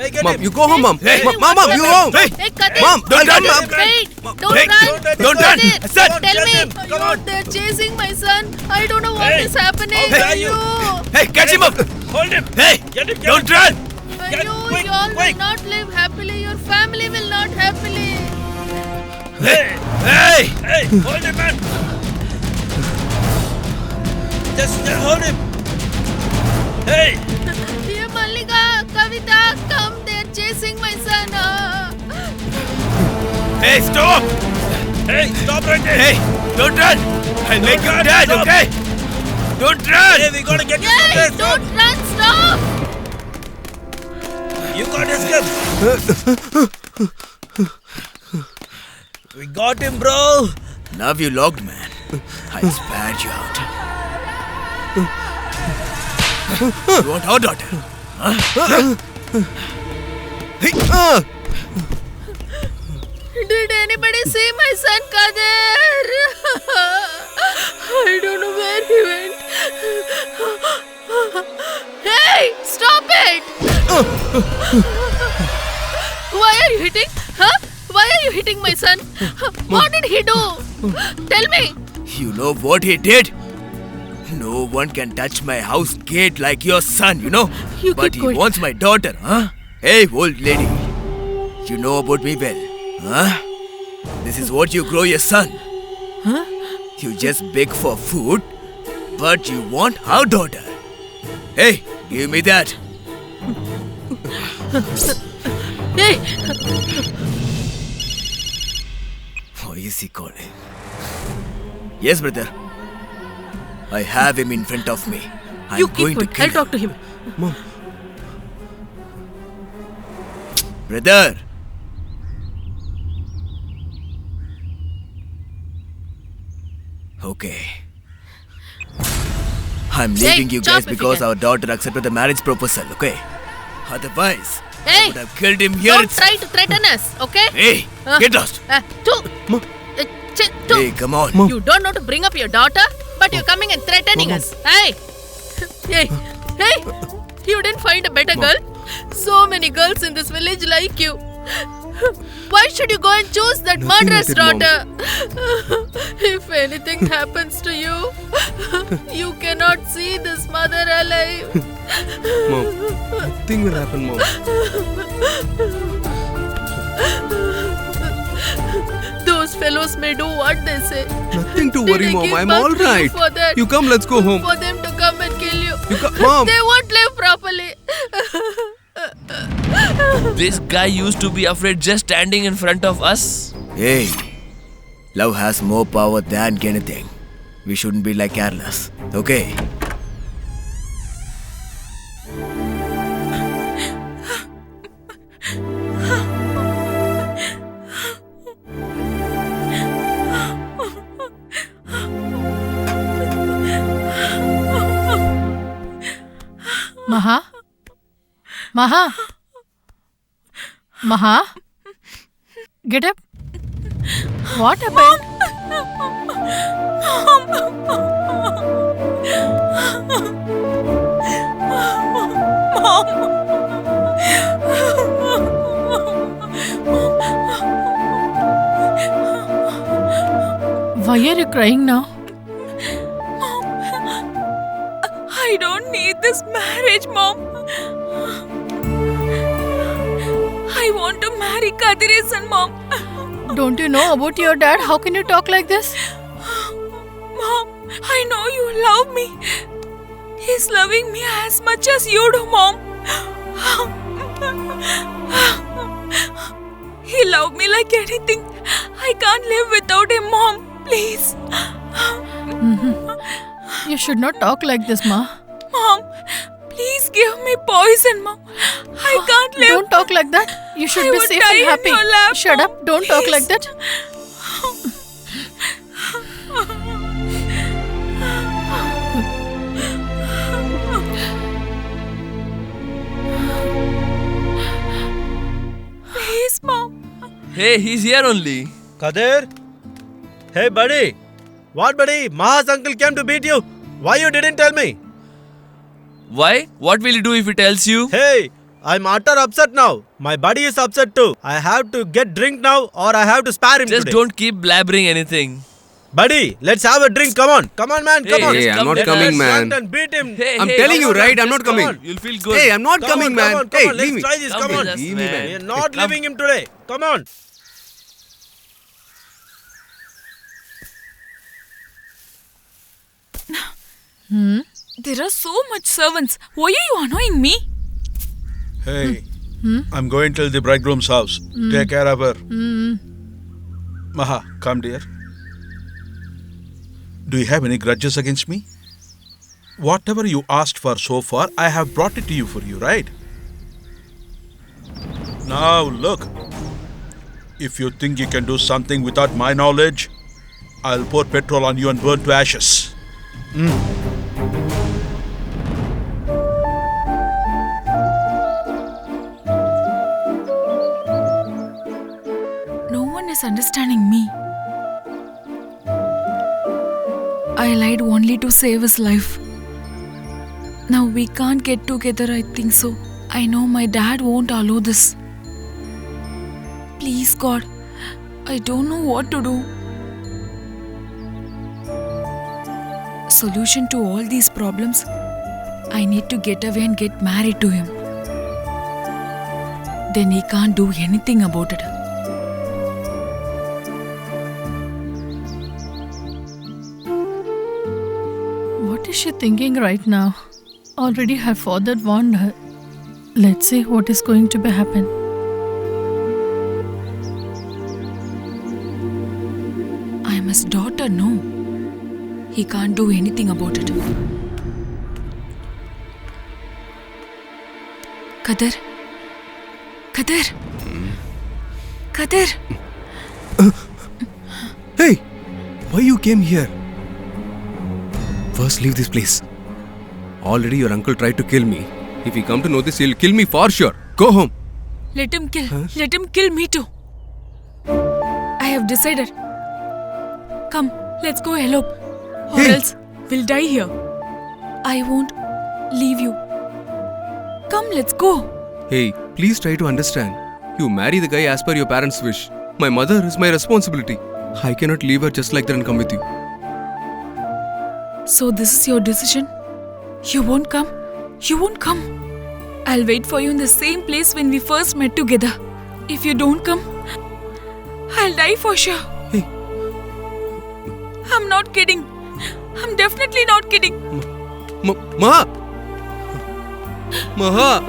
get Mom, him. you go home, Mom. Hey, Mom, you go home. Hey, Hey, Kadir. Mom, don't run, Mom. Wait, don't Hey, run. don't run. Kadir, Son, tell me. Come on. They're chasing my son. I don't know what Hey, is happening. how dare you? Hey, catch him up. Hold him. Hey, Get him, get don't him. run. Get- You quick, all quick. will not live happily. Your family will not happily. Hey, Hey, hey, hold him, man. Just hold him. Hey, Dear Mallika, Kavita, come. They're chasing my son. hey, stop. hey, stop right there. Hey, don't run. I'll make you run, dead, stop. okay? Don't run. Hey, we gotta get you Hey, somewhere. don't run. Stop. You gotta escape. We got him, bro. Now you logged, man. I spared you out. You want our daughter? Hey, Did anybody see my son Kadir? I don't know where he went. Hey, stop it! Why are you hitting? Huh? Why are you hitting my son? What did he do? Tell me. You know what he did? No one can touch my house gate like your son, you know? You But keep he going. wants my daughter, huh? Hey, old lady. You know about me well, huh? This is what you grow your son. Huh? You just beg for food, but you want our daughter. Hey, give me that. Hey, Oh, is he calling? Yes, brother. I have him in front of me. I'm you going keep to quiet. kill I'll talk to him. Brother. Okay. I'm leaving you chop guys if you because can. our daughter accepted the marriage proposal, okay? Otherwise, I Hey, would have killed him here don't itself. try to threaten us, okay? Hey, get lost. Two. Two. Hey, come on. You don't know to bring up your daughter, but you're coming and threatening us. Hey! Hey! Hey! You didn't find a better girl? So many girls in this village like you. Why should you go and choose that Nothing murderer's like it, daughter? If anything happens to you, you cannot see this mother alive. Mom, nothing will happen, Mom. Those fellows may do what they say. Nothing to Did worry, I Mom. give I'm birth all to you right. for that? You come, let's go home. For them to come and kill you. Mom. They won't live properly. This guy used to be afraid just standing in front of us. Hey, love has more power than anything. We shouldn't be like careless, okay? Maha? Maha? Maha? Get up. What happened? Why are you crying now? I don't need this marriage, Mom. I want to marry Kadir's Mom. Don't you know about your dad? How can you talk like this? Mom, I know you love me. He's loving me as much as you do, Mom. He loved me like anything. I can't live without him, Mom. Please. You should not talk like this, Ma. Mom, please give me poison, Mom. I can't live. Don't talk like that. You should I be would safe die and in happy. your lap, Shut Mom. up. Don't talk like that. Please, Mom. Hey, he's here only. Kadir? Hey, buddy. What, buddy? Maha's uncle came to beat you. Why you didn't tell me? Why? What will he do if he tells you? Hey, I'm utter upset now. My buddy is upset too. I have to get drink now or I have to spare him Just today. don't keep blabbering anything. Buddy, let's have a drink. Come on. Come on, man. Come Hey, on. Hey, just I'm come not let coming, us man. Front and beat him. Hey, I'm hey, telling come you, on, right? man, I'm not just come coming. on. You'll feel good. Hey, I'm not Come coming, on, man. Come on, come Hey, on. leave Let's me. try this. Come Come with on. us, Leave me, man. We're not Come. leaving him today. Come on. There are so much servants. Why are you annoying me? Hey, I'm going to the bridegroom's house. Take care of her. Maha, come dear. Do you have any grudges against me? Whatever you asked for so far, I have brought it to you for you, right? Now look. If you think you can do something without my knowledge, I'll pour petrol on you and burn to ashes. No one is understanding me. I lied only to save his life. Now we can't get together, I think so. I know my dad won't allow this. Please, God, I don't know what to do. Solution to all these problems, I need to get away and get married to him. Then he can't do anything about it. What is she thinking right now? Already her father warned her. Let's see what is going to be happen. I'm his daughter, no. He can't do anything about it. Kadir? Kadir? Kadir? Hey, why you came here? First, leave this place. Already your uncle tried to kill me. If he come to know this, he'll kill me for sure. Go home. Let him kill. Let him kill me too. I have decided. Come, let's go elope. Or Hey. else we'll die here. I won't leave you. Come, let's go. Hey, please try to understand. You marry the guy as per your parents' wish. My mother is my responsibility. I cannot leave her just like that and come with you. So this is your decision? You won't come? You won't come? I'll wait for you in the same place when we first met together. If you don't come, I'll die for sure. Hey. I'm not kidding. I'm definitely not kidding. Maha! Maha!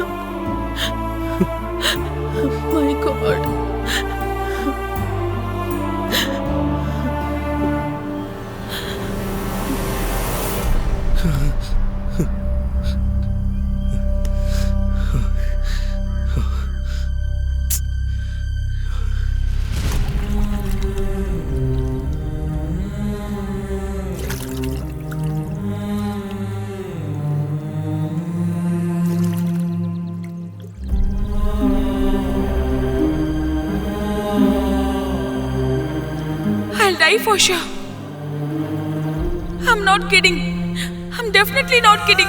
My God. I'll die for sure. I'm not kidding. I'm definitely not kidding.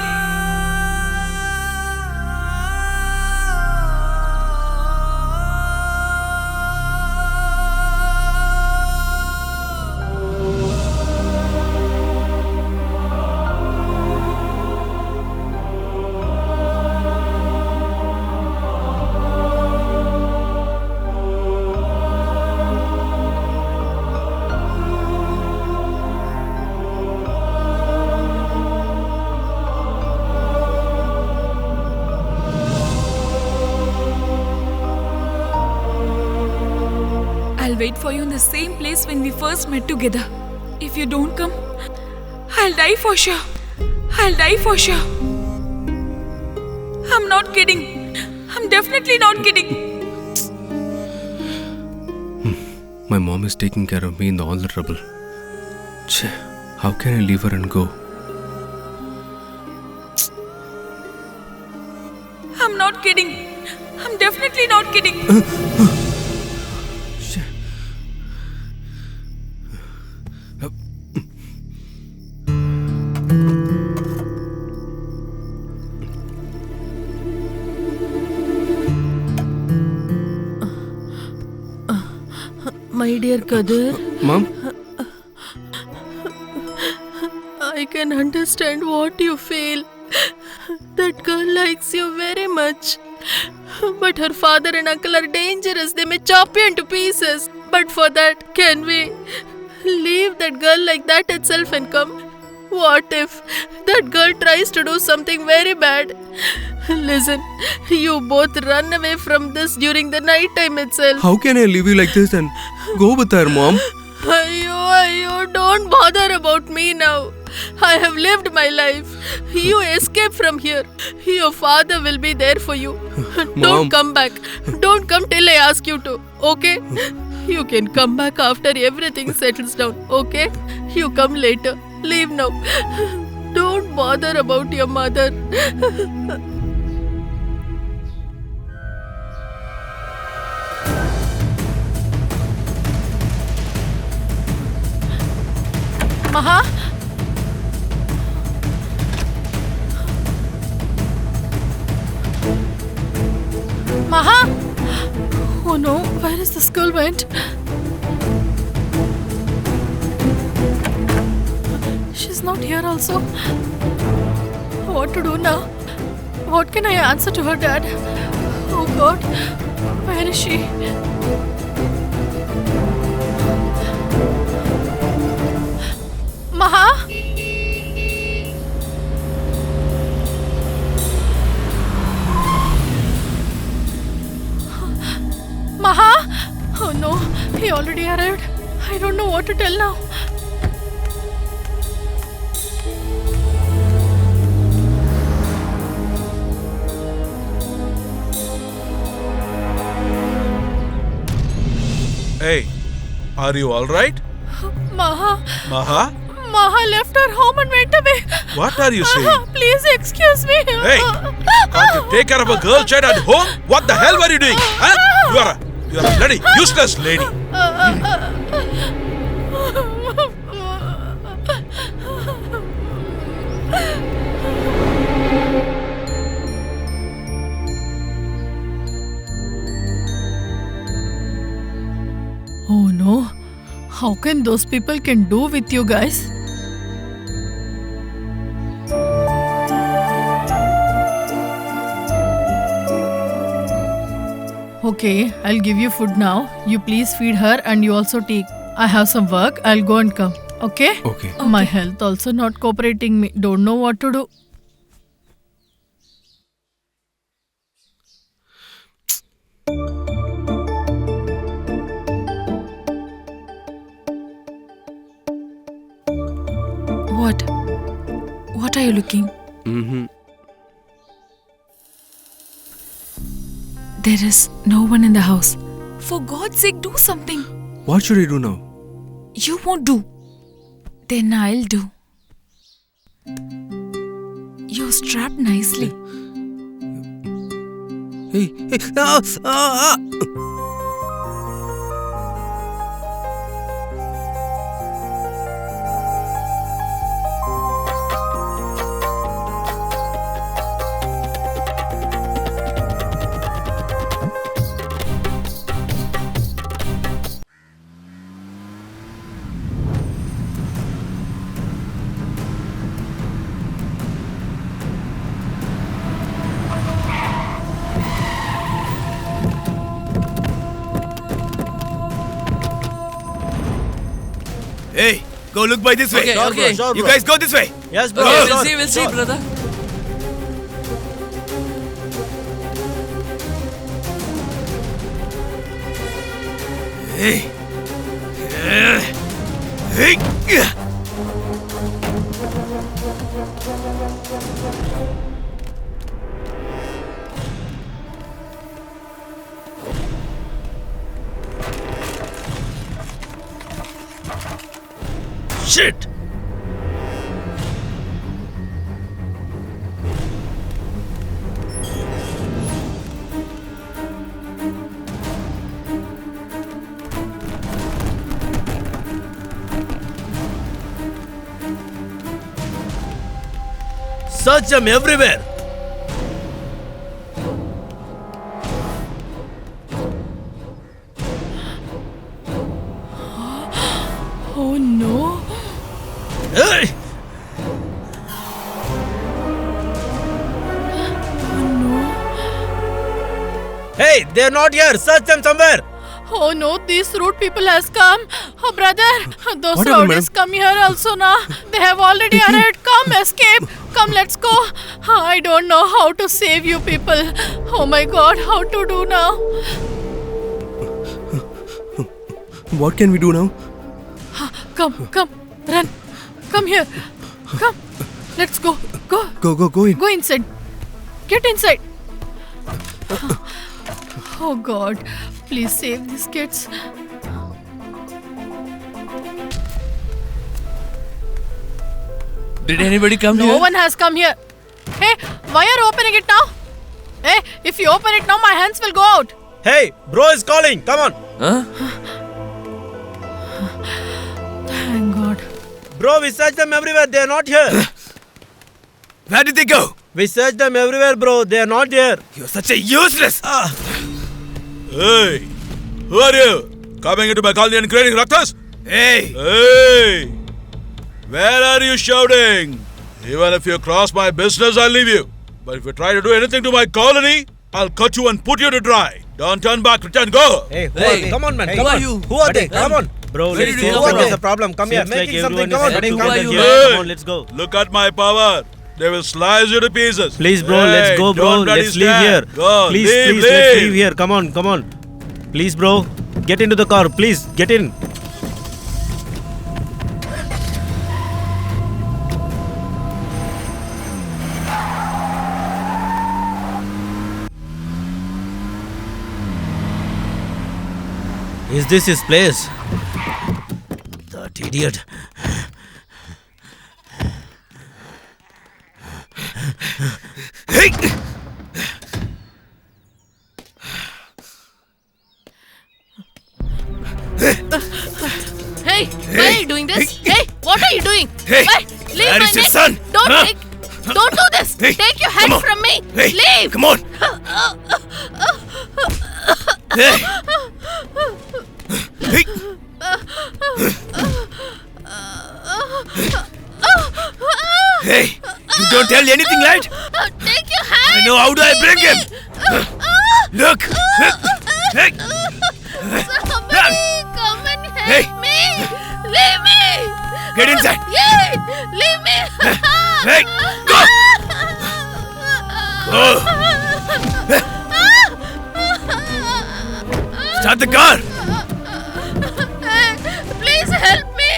I'll wait for you in the same place when we first met together. If you don't come, I'll die for sure. I'll die for sure. I'm not kidding. I'm definitely not kidding. My mom is taking care of me in all the trouble. Cheh, how can I leave her and go? I'm not kidding. I'm definitely not kidding. My dear Kadir, Mom? I can understand what you feel. That girl likes you very much. But her father and uncle are dangerous. They may chop you into pieces. But for that, can we leave that girl like that itself and come? What if that girl tries to do something very bad? Listen, you both run away from this during the night time itself. How can I leave you like this and go with her, Mom? Ayyo, don't bother about me now. I have lived my life. You escape from here. Your father will be there for you. Don't come back. Don't come till I ask you to. Okay? You can come back after everything settles down. Okay? You come later. Leave now. Don't bother about your mother. Maha? Maha? Oh no, where is this girl went? She's not here also. What to do now? What can I answer to her dad? Oh God, where is she? Maha? Maha? Oh no, he already arrived. I don't know what to tell now. Hey, are you alright? Maha? Maha? Maha left her home and went away. What are you saying? Please excuse me. Hey, can't you take care of a girl child at home? What the hell were you doing? Huh? You are a bloody useless lady. Oh no, how can those people can do with you guys? Okay, I'll give you food now. You please feed her and you also take. I have some work. I'll go and come. Okay? Okay. My health also not cooperating me. Don't know what to do. What? What are you looking? Mm-hmm. There is no one in the house. For God's sake, do something. What should I do now? You won't do. Then I'll do. You're strapped nicely. Hey. Hey, go look by this way. Okay, okay. Sure, You bro. guys go this way. Yes, bro. Okay, Sure. we'll see, brother. Hey. Hey. Shit! Search them everywhere. Oh no. Hey! Oh no. Hey, they're not here. Search them somewhere. Oh no, these rude people has come. Oh brother, those What happened, rowdies come here also now. They have already arrived. Come, escape. Come, let's go. I don't know how to save you people. Oh my god, how to do now? What can we do now? Come, run. Come here. Come. Let's go. Go. Go in. Go inside. Get inside. Oh God, please save these kids. Did anybody come No here? one has come here. Hey, why are you opening it now? Hey, if you open it now, my hands will go out. Hey, bro is calling. Come on. Huh? Thank God. Bro, we searched them everywhere. They're not here. Where did they go? We searched them everywhere, bro. They're not here. You're such a useless. Hey, who are you? Coming into my colony and creating ruckus? Hey, Hey! Where are you shouting? Even if you cross my business, I'll leave you. But if you try to do anything to my colony, I'll cut you and put you to dry. Don't turn back, return, go! Hey, Hey, come on, man. hey, come who on. are you? Who are they? Come on. Bro, Where let's did you see come what from? is the problem. Come here, Seems like making something. everyone Come on, is come heading here. towards Come on, let's go. Look at my power. They will slice you to pieces. Please, bro, let's Hey, go, bro. don't bloody Let's leave stand. here. Go, Please, leave, let's leave here. Come on. Please, bro, get into the car. Please, get in. Is this his place? That idiot. hey. Hey, why are you doing this? Hey, what are you doing? Hey, Why? Leave where my is your neck. son? Don't Huh? don't do this. Hey, Take your come hands on. from me. Hey, Leave. come on. hey. Hey. Hey, you don't tell anything, right? Take your hands. I know how do I bring him. Look. Hey. Somebody come and help Hey. me. Leave me. Get inside. Yay! Leave me. Hey, go. Go. Start the car. Please help me.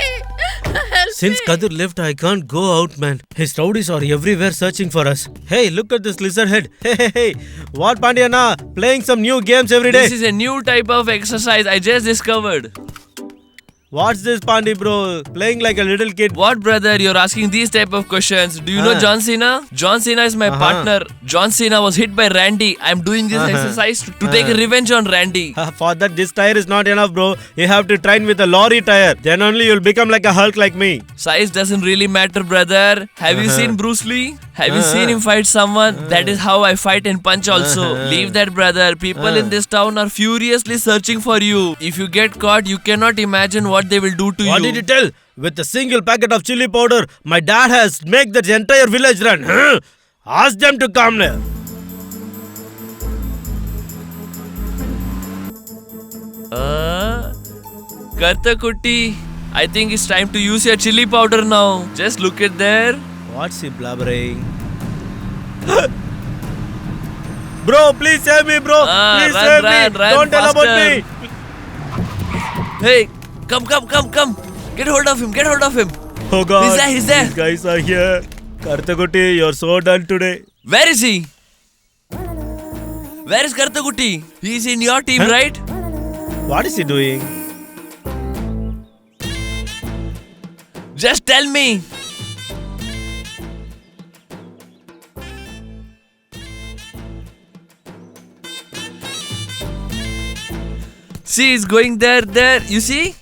Help Since me. Kadir left, I can't go out, man. His rowdies are everywhere searching for us. Hey, look at this lizard head. Hey. What, Pandyana? Playing some new games every day. This is a new type of exercise I just discovered. What's this, Pandy, bro? Playing like a little kid. What, brother? You're asking these type of questions. Do you know John Cena? John Cena is my partner. John Cena was hit by Randy. I'm doing this exercise to take revenge on Randy. For that, this tire is not enough, bro. You have to train with a lorry tire. Then only you'll become like a Hulk like me. Size doesn't really matter, brother. Have you seen Bruce Lee? Have you seen him fight someone? That is how I fight and punch also. Leave that, brother. People in this town are furiously searching for you. If you get caught, you cannot imagine what they will do to you. What did you tell? With a single packet of chili powder, my dad has made the entire village run. Huh? Ask them to come here. Kartakutti, I think it's time to use your chili powder now. Just look at there. What's he blabbering? Bro, please save me, bro. Please run, save run, me. run Don't tell about faster. me. Hey, come. Get hold of him. Oh God. He's there. These guys are here. Kartakutti, you're so done today. Where is he? Where is Kartakutti? He's in your team, right? What is he doing? Just tell me. See, he's going there. You see?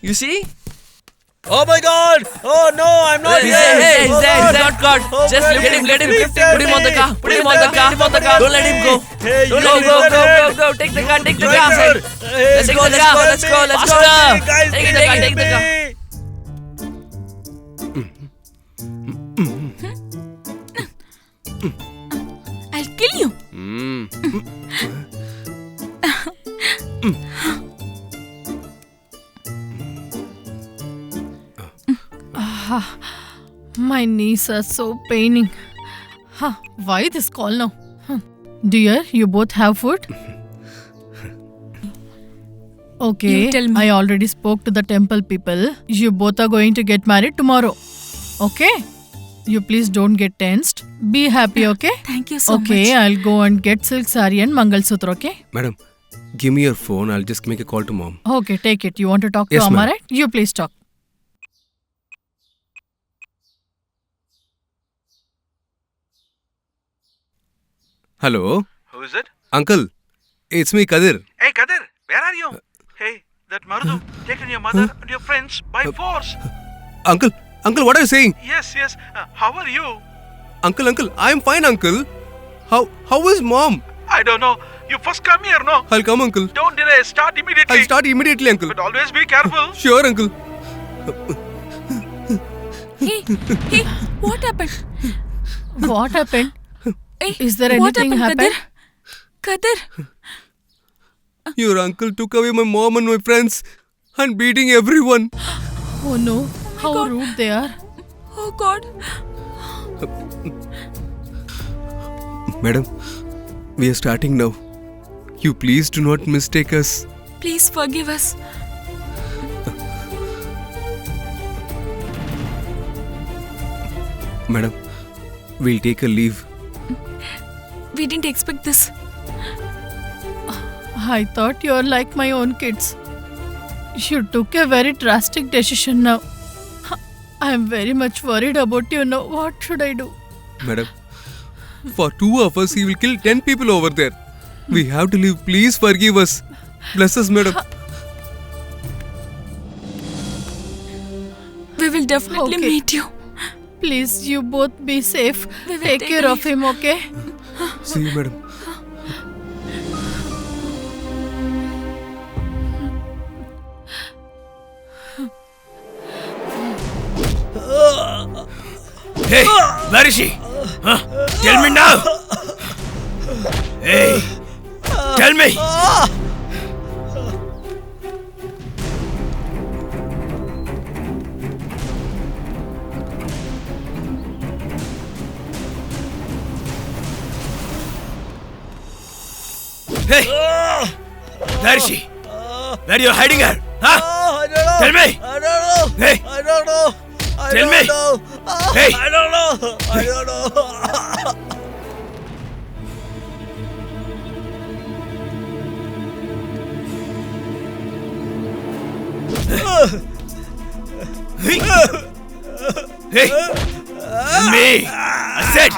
Oh my God! Oh no, I'm not He's here! there, he's Oh there, God. he's not caught. Oh, Just God. let him, Please put save him on the me. car, put him Please on the save car, me. don't let him go. Hey, you Go, lizard. take the car, take the Driver. car. Hey, Let's go, guys, faster. help me, guys, Take the car. help me. My knees are so paining. Why this call now? Dear, you both have food? Okay, You tell me. I already spoke to the temple people. You both are going to get married tomorrow. Okay? You please don't get tensed. Be happy, okay? Thank you so Okay, much. I'll go and get silk saree and Mangal Sutra, okay? Madam, give me your phone. I'll just make a call to mom. Okay, take it. You want to talk to Yes, Amma, ma'am. right? You please talk. Hello? Who is it? Uncle, it's me, Kadir. Hey, Kadir, where are you? Hey, that Marudu taken your mother and your friends by force. Uncle, what are you saying? Yes. How are you? Uncle, I'm fine, Uncle. How is mom? I don't know. You first come here, no? I'll come, Uncle. Don't delay. Start immediately. I'll start immediately, Uncle. But always be careful. Sure, Uncle. Hey, what happened? What happened? Hey, Is there what anything happened, happened? Kadir? Your uncle took away my mom and my friends and beating everyone. Oh no, how God. rude they are. Oh God. Madam, we are starting now. You please do not mistake us. Please forgive us. Madam, we'll take a leave. We didn't expect this. I thought you are like my own kids. You took a very drastic decision now. I am very much worried about you now. What should I do? Madam, for 2 of us, he will kill 10 people over there. We have to leave. Please forgive us. Bless us, madam. We will definitely Okay. meet you. Please, you both be safe. We will Take take care of leave. him, okay? See you, madam. Hey, where is she? Huh? Tell me now. Hey, tell me. Hey, where is she? Where are you hiding her? Huh? I don't know. Tell me. I don't know. Hey, I don't know. I Tell don't me. know. Hey. I don't know. I don't know. hey, tell me. I said.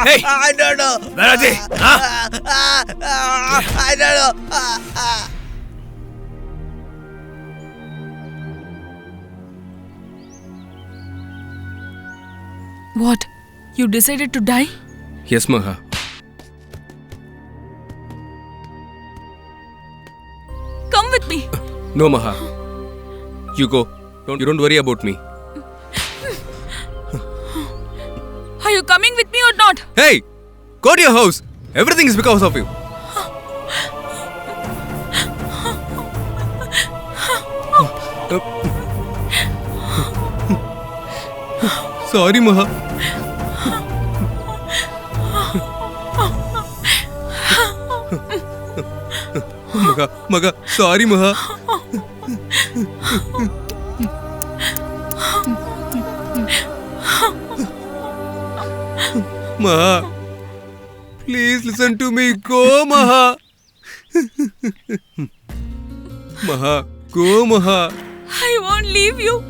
Hey, I don't know. where are they? Huh? I don't know. What? You decided to die? Yes, Maha. Come with me. No, Maha. You go. You don't worry about me. Are you coming with me or not? Hey, go to your house. Everything is because of you. Sorry, Maha. Maga, sorry, Maha. Maha, please listen to me. Go, Maha. Maha, go, Maha. I won't leave you.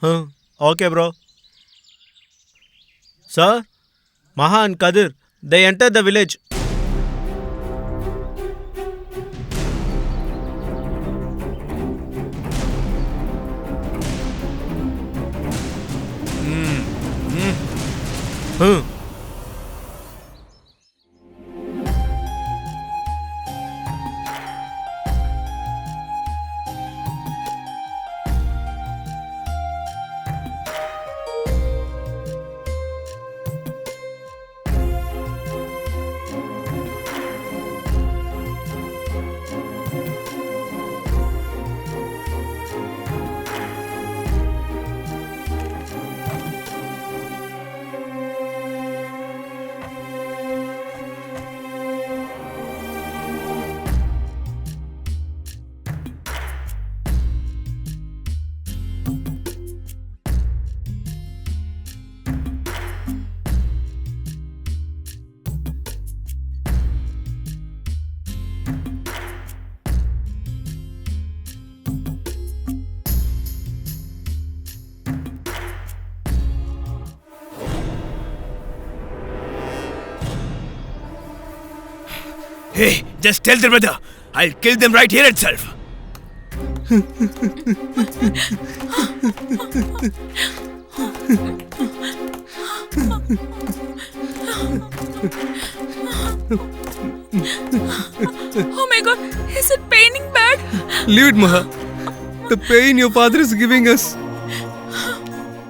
Okay, bro. Sir, Maha and Kadir, they entered the village. Hey, just tell them, brother. I'll kill them right here itself. Oh my god, is it paining bad? Leave it, Maha. The pain your father is giving us.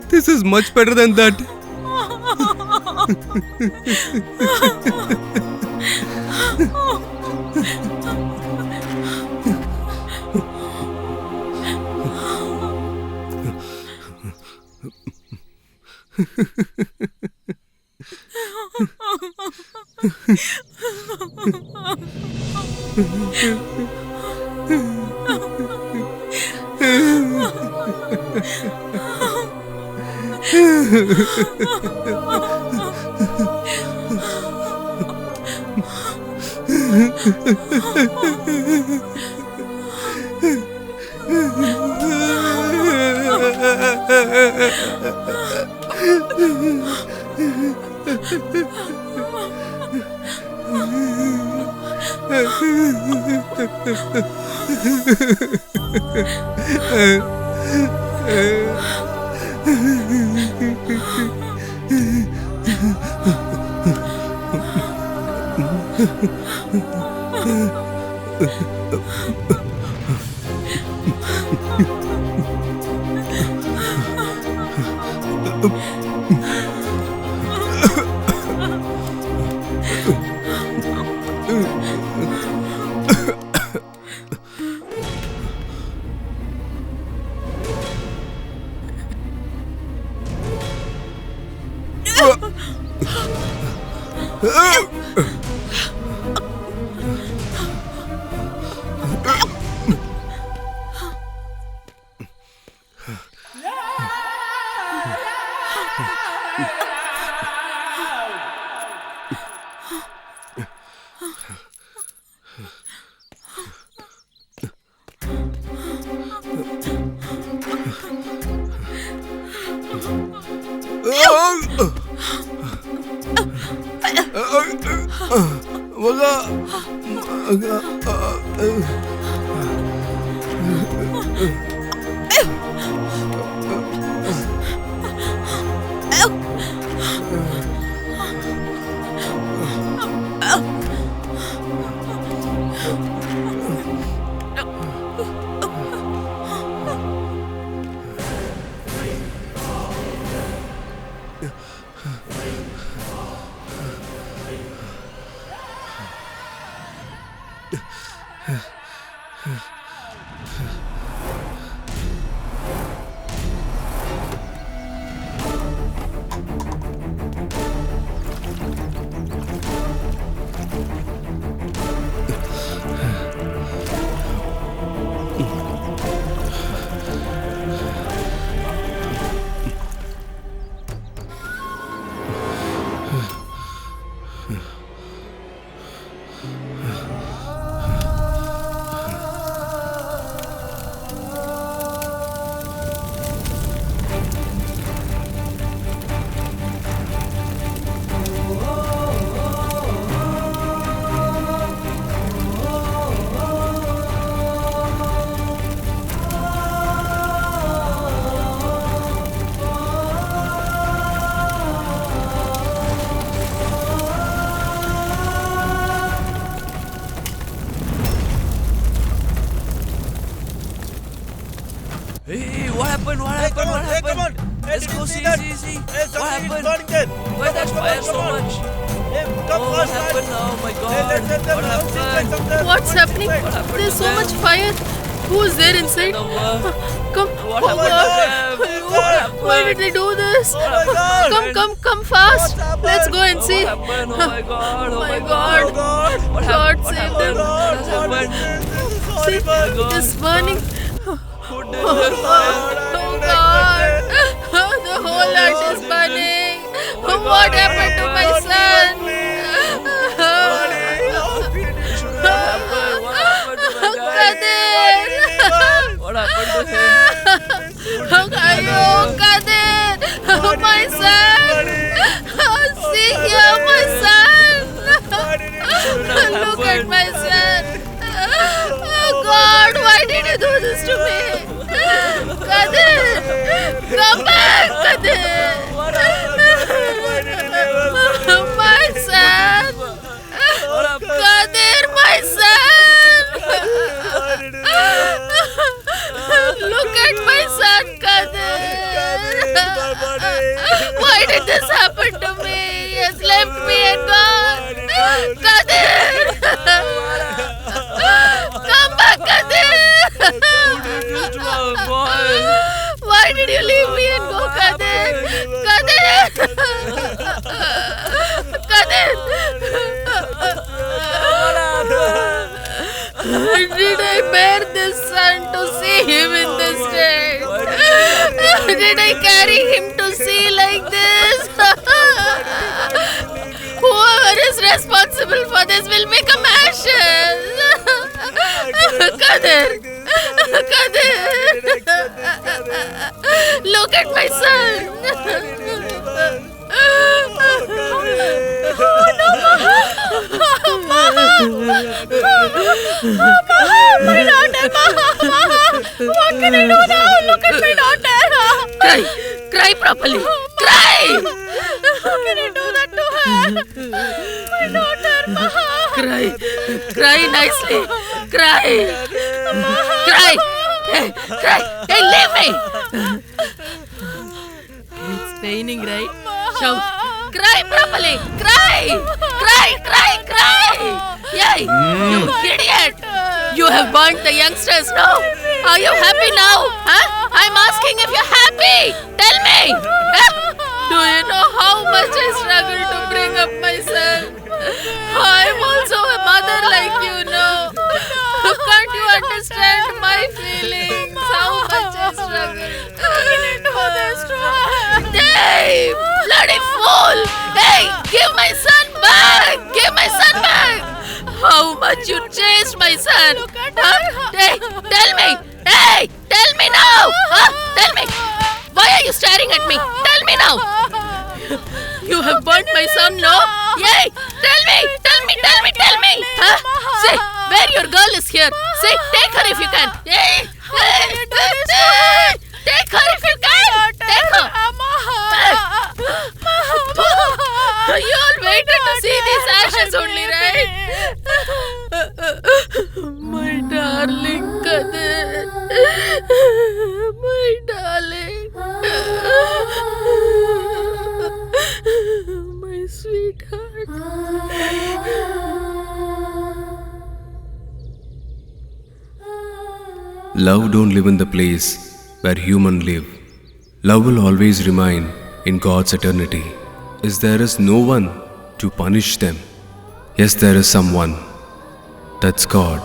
This is much better than that. Oh, see. What happened? Why that fire so much? Oh, what happened now? Oh my God. What happened? What's happening? happened There's to so them? much fire. Who's there inside? Come. What Oh happened to God. them? What happened? Why did they do this? Come fast. Let's go and see. What happened? Oh my God. Oh my God. What God happened? What save happened? them. What has happened? See, it is burning. Who did this fire? Oh God. The whole land is burning. What happened to my son? Kadir. What happened to him? Ayo, Kadir. My son. See here, my son. Look at my son. Oh God, why did you do this to me? Kadir, come back, Kadir. My son. Kadir, my son. Look at my son, Kadir. Why did this happen to me? He has left me and gone. Kadir. Come back, Kadir. Why did you leave me and go, Kadir? Kadir. Did I bear this son to see him in this state? Did I carry him to see like this? Whoever is responsible for this will become ashes. Kadir. Look at my son. My daughter, what can I do now? Look at my daughter. Cry properly. Cry. How can I do that to her? My daughter, Cry nicely. Cry. Hey, leave me. It's paining, right? Shout. Cry properly. Cry. Yay, you idiot. You have burnt the youngsters, no? Are you happy now? Huh? I'm asking if you're happy. Tell me. Huh? Do you know how much I struggle to bring up my son? I'm also a mother like you know. Can't you understand my feelings? How much I struggle. Dave! Bloody fool! Hey! Give my son back! How much you chased my son? Huh? Hey! Tell me! Hey! Tell me now! Huh? Tell me! Why are you staring at me? Tell me now! You have burnt my son, no? Yay! Tell me! Huh? Say, where your girl is here. Say, take her if you can. Hey! Take her if you can! Take her! You all waited to see these ashes only, right? My darling Kadir. My darling. My sweetheart. Love don't live in the place where humans live. Love will always remain in God's eternity. Is there is no one to punish them. Yes, there is someone. That's God.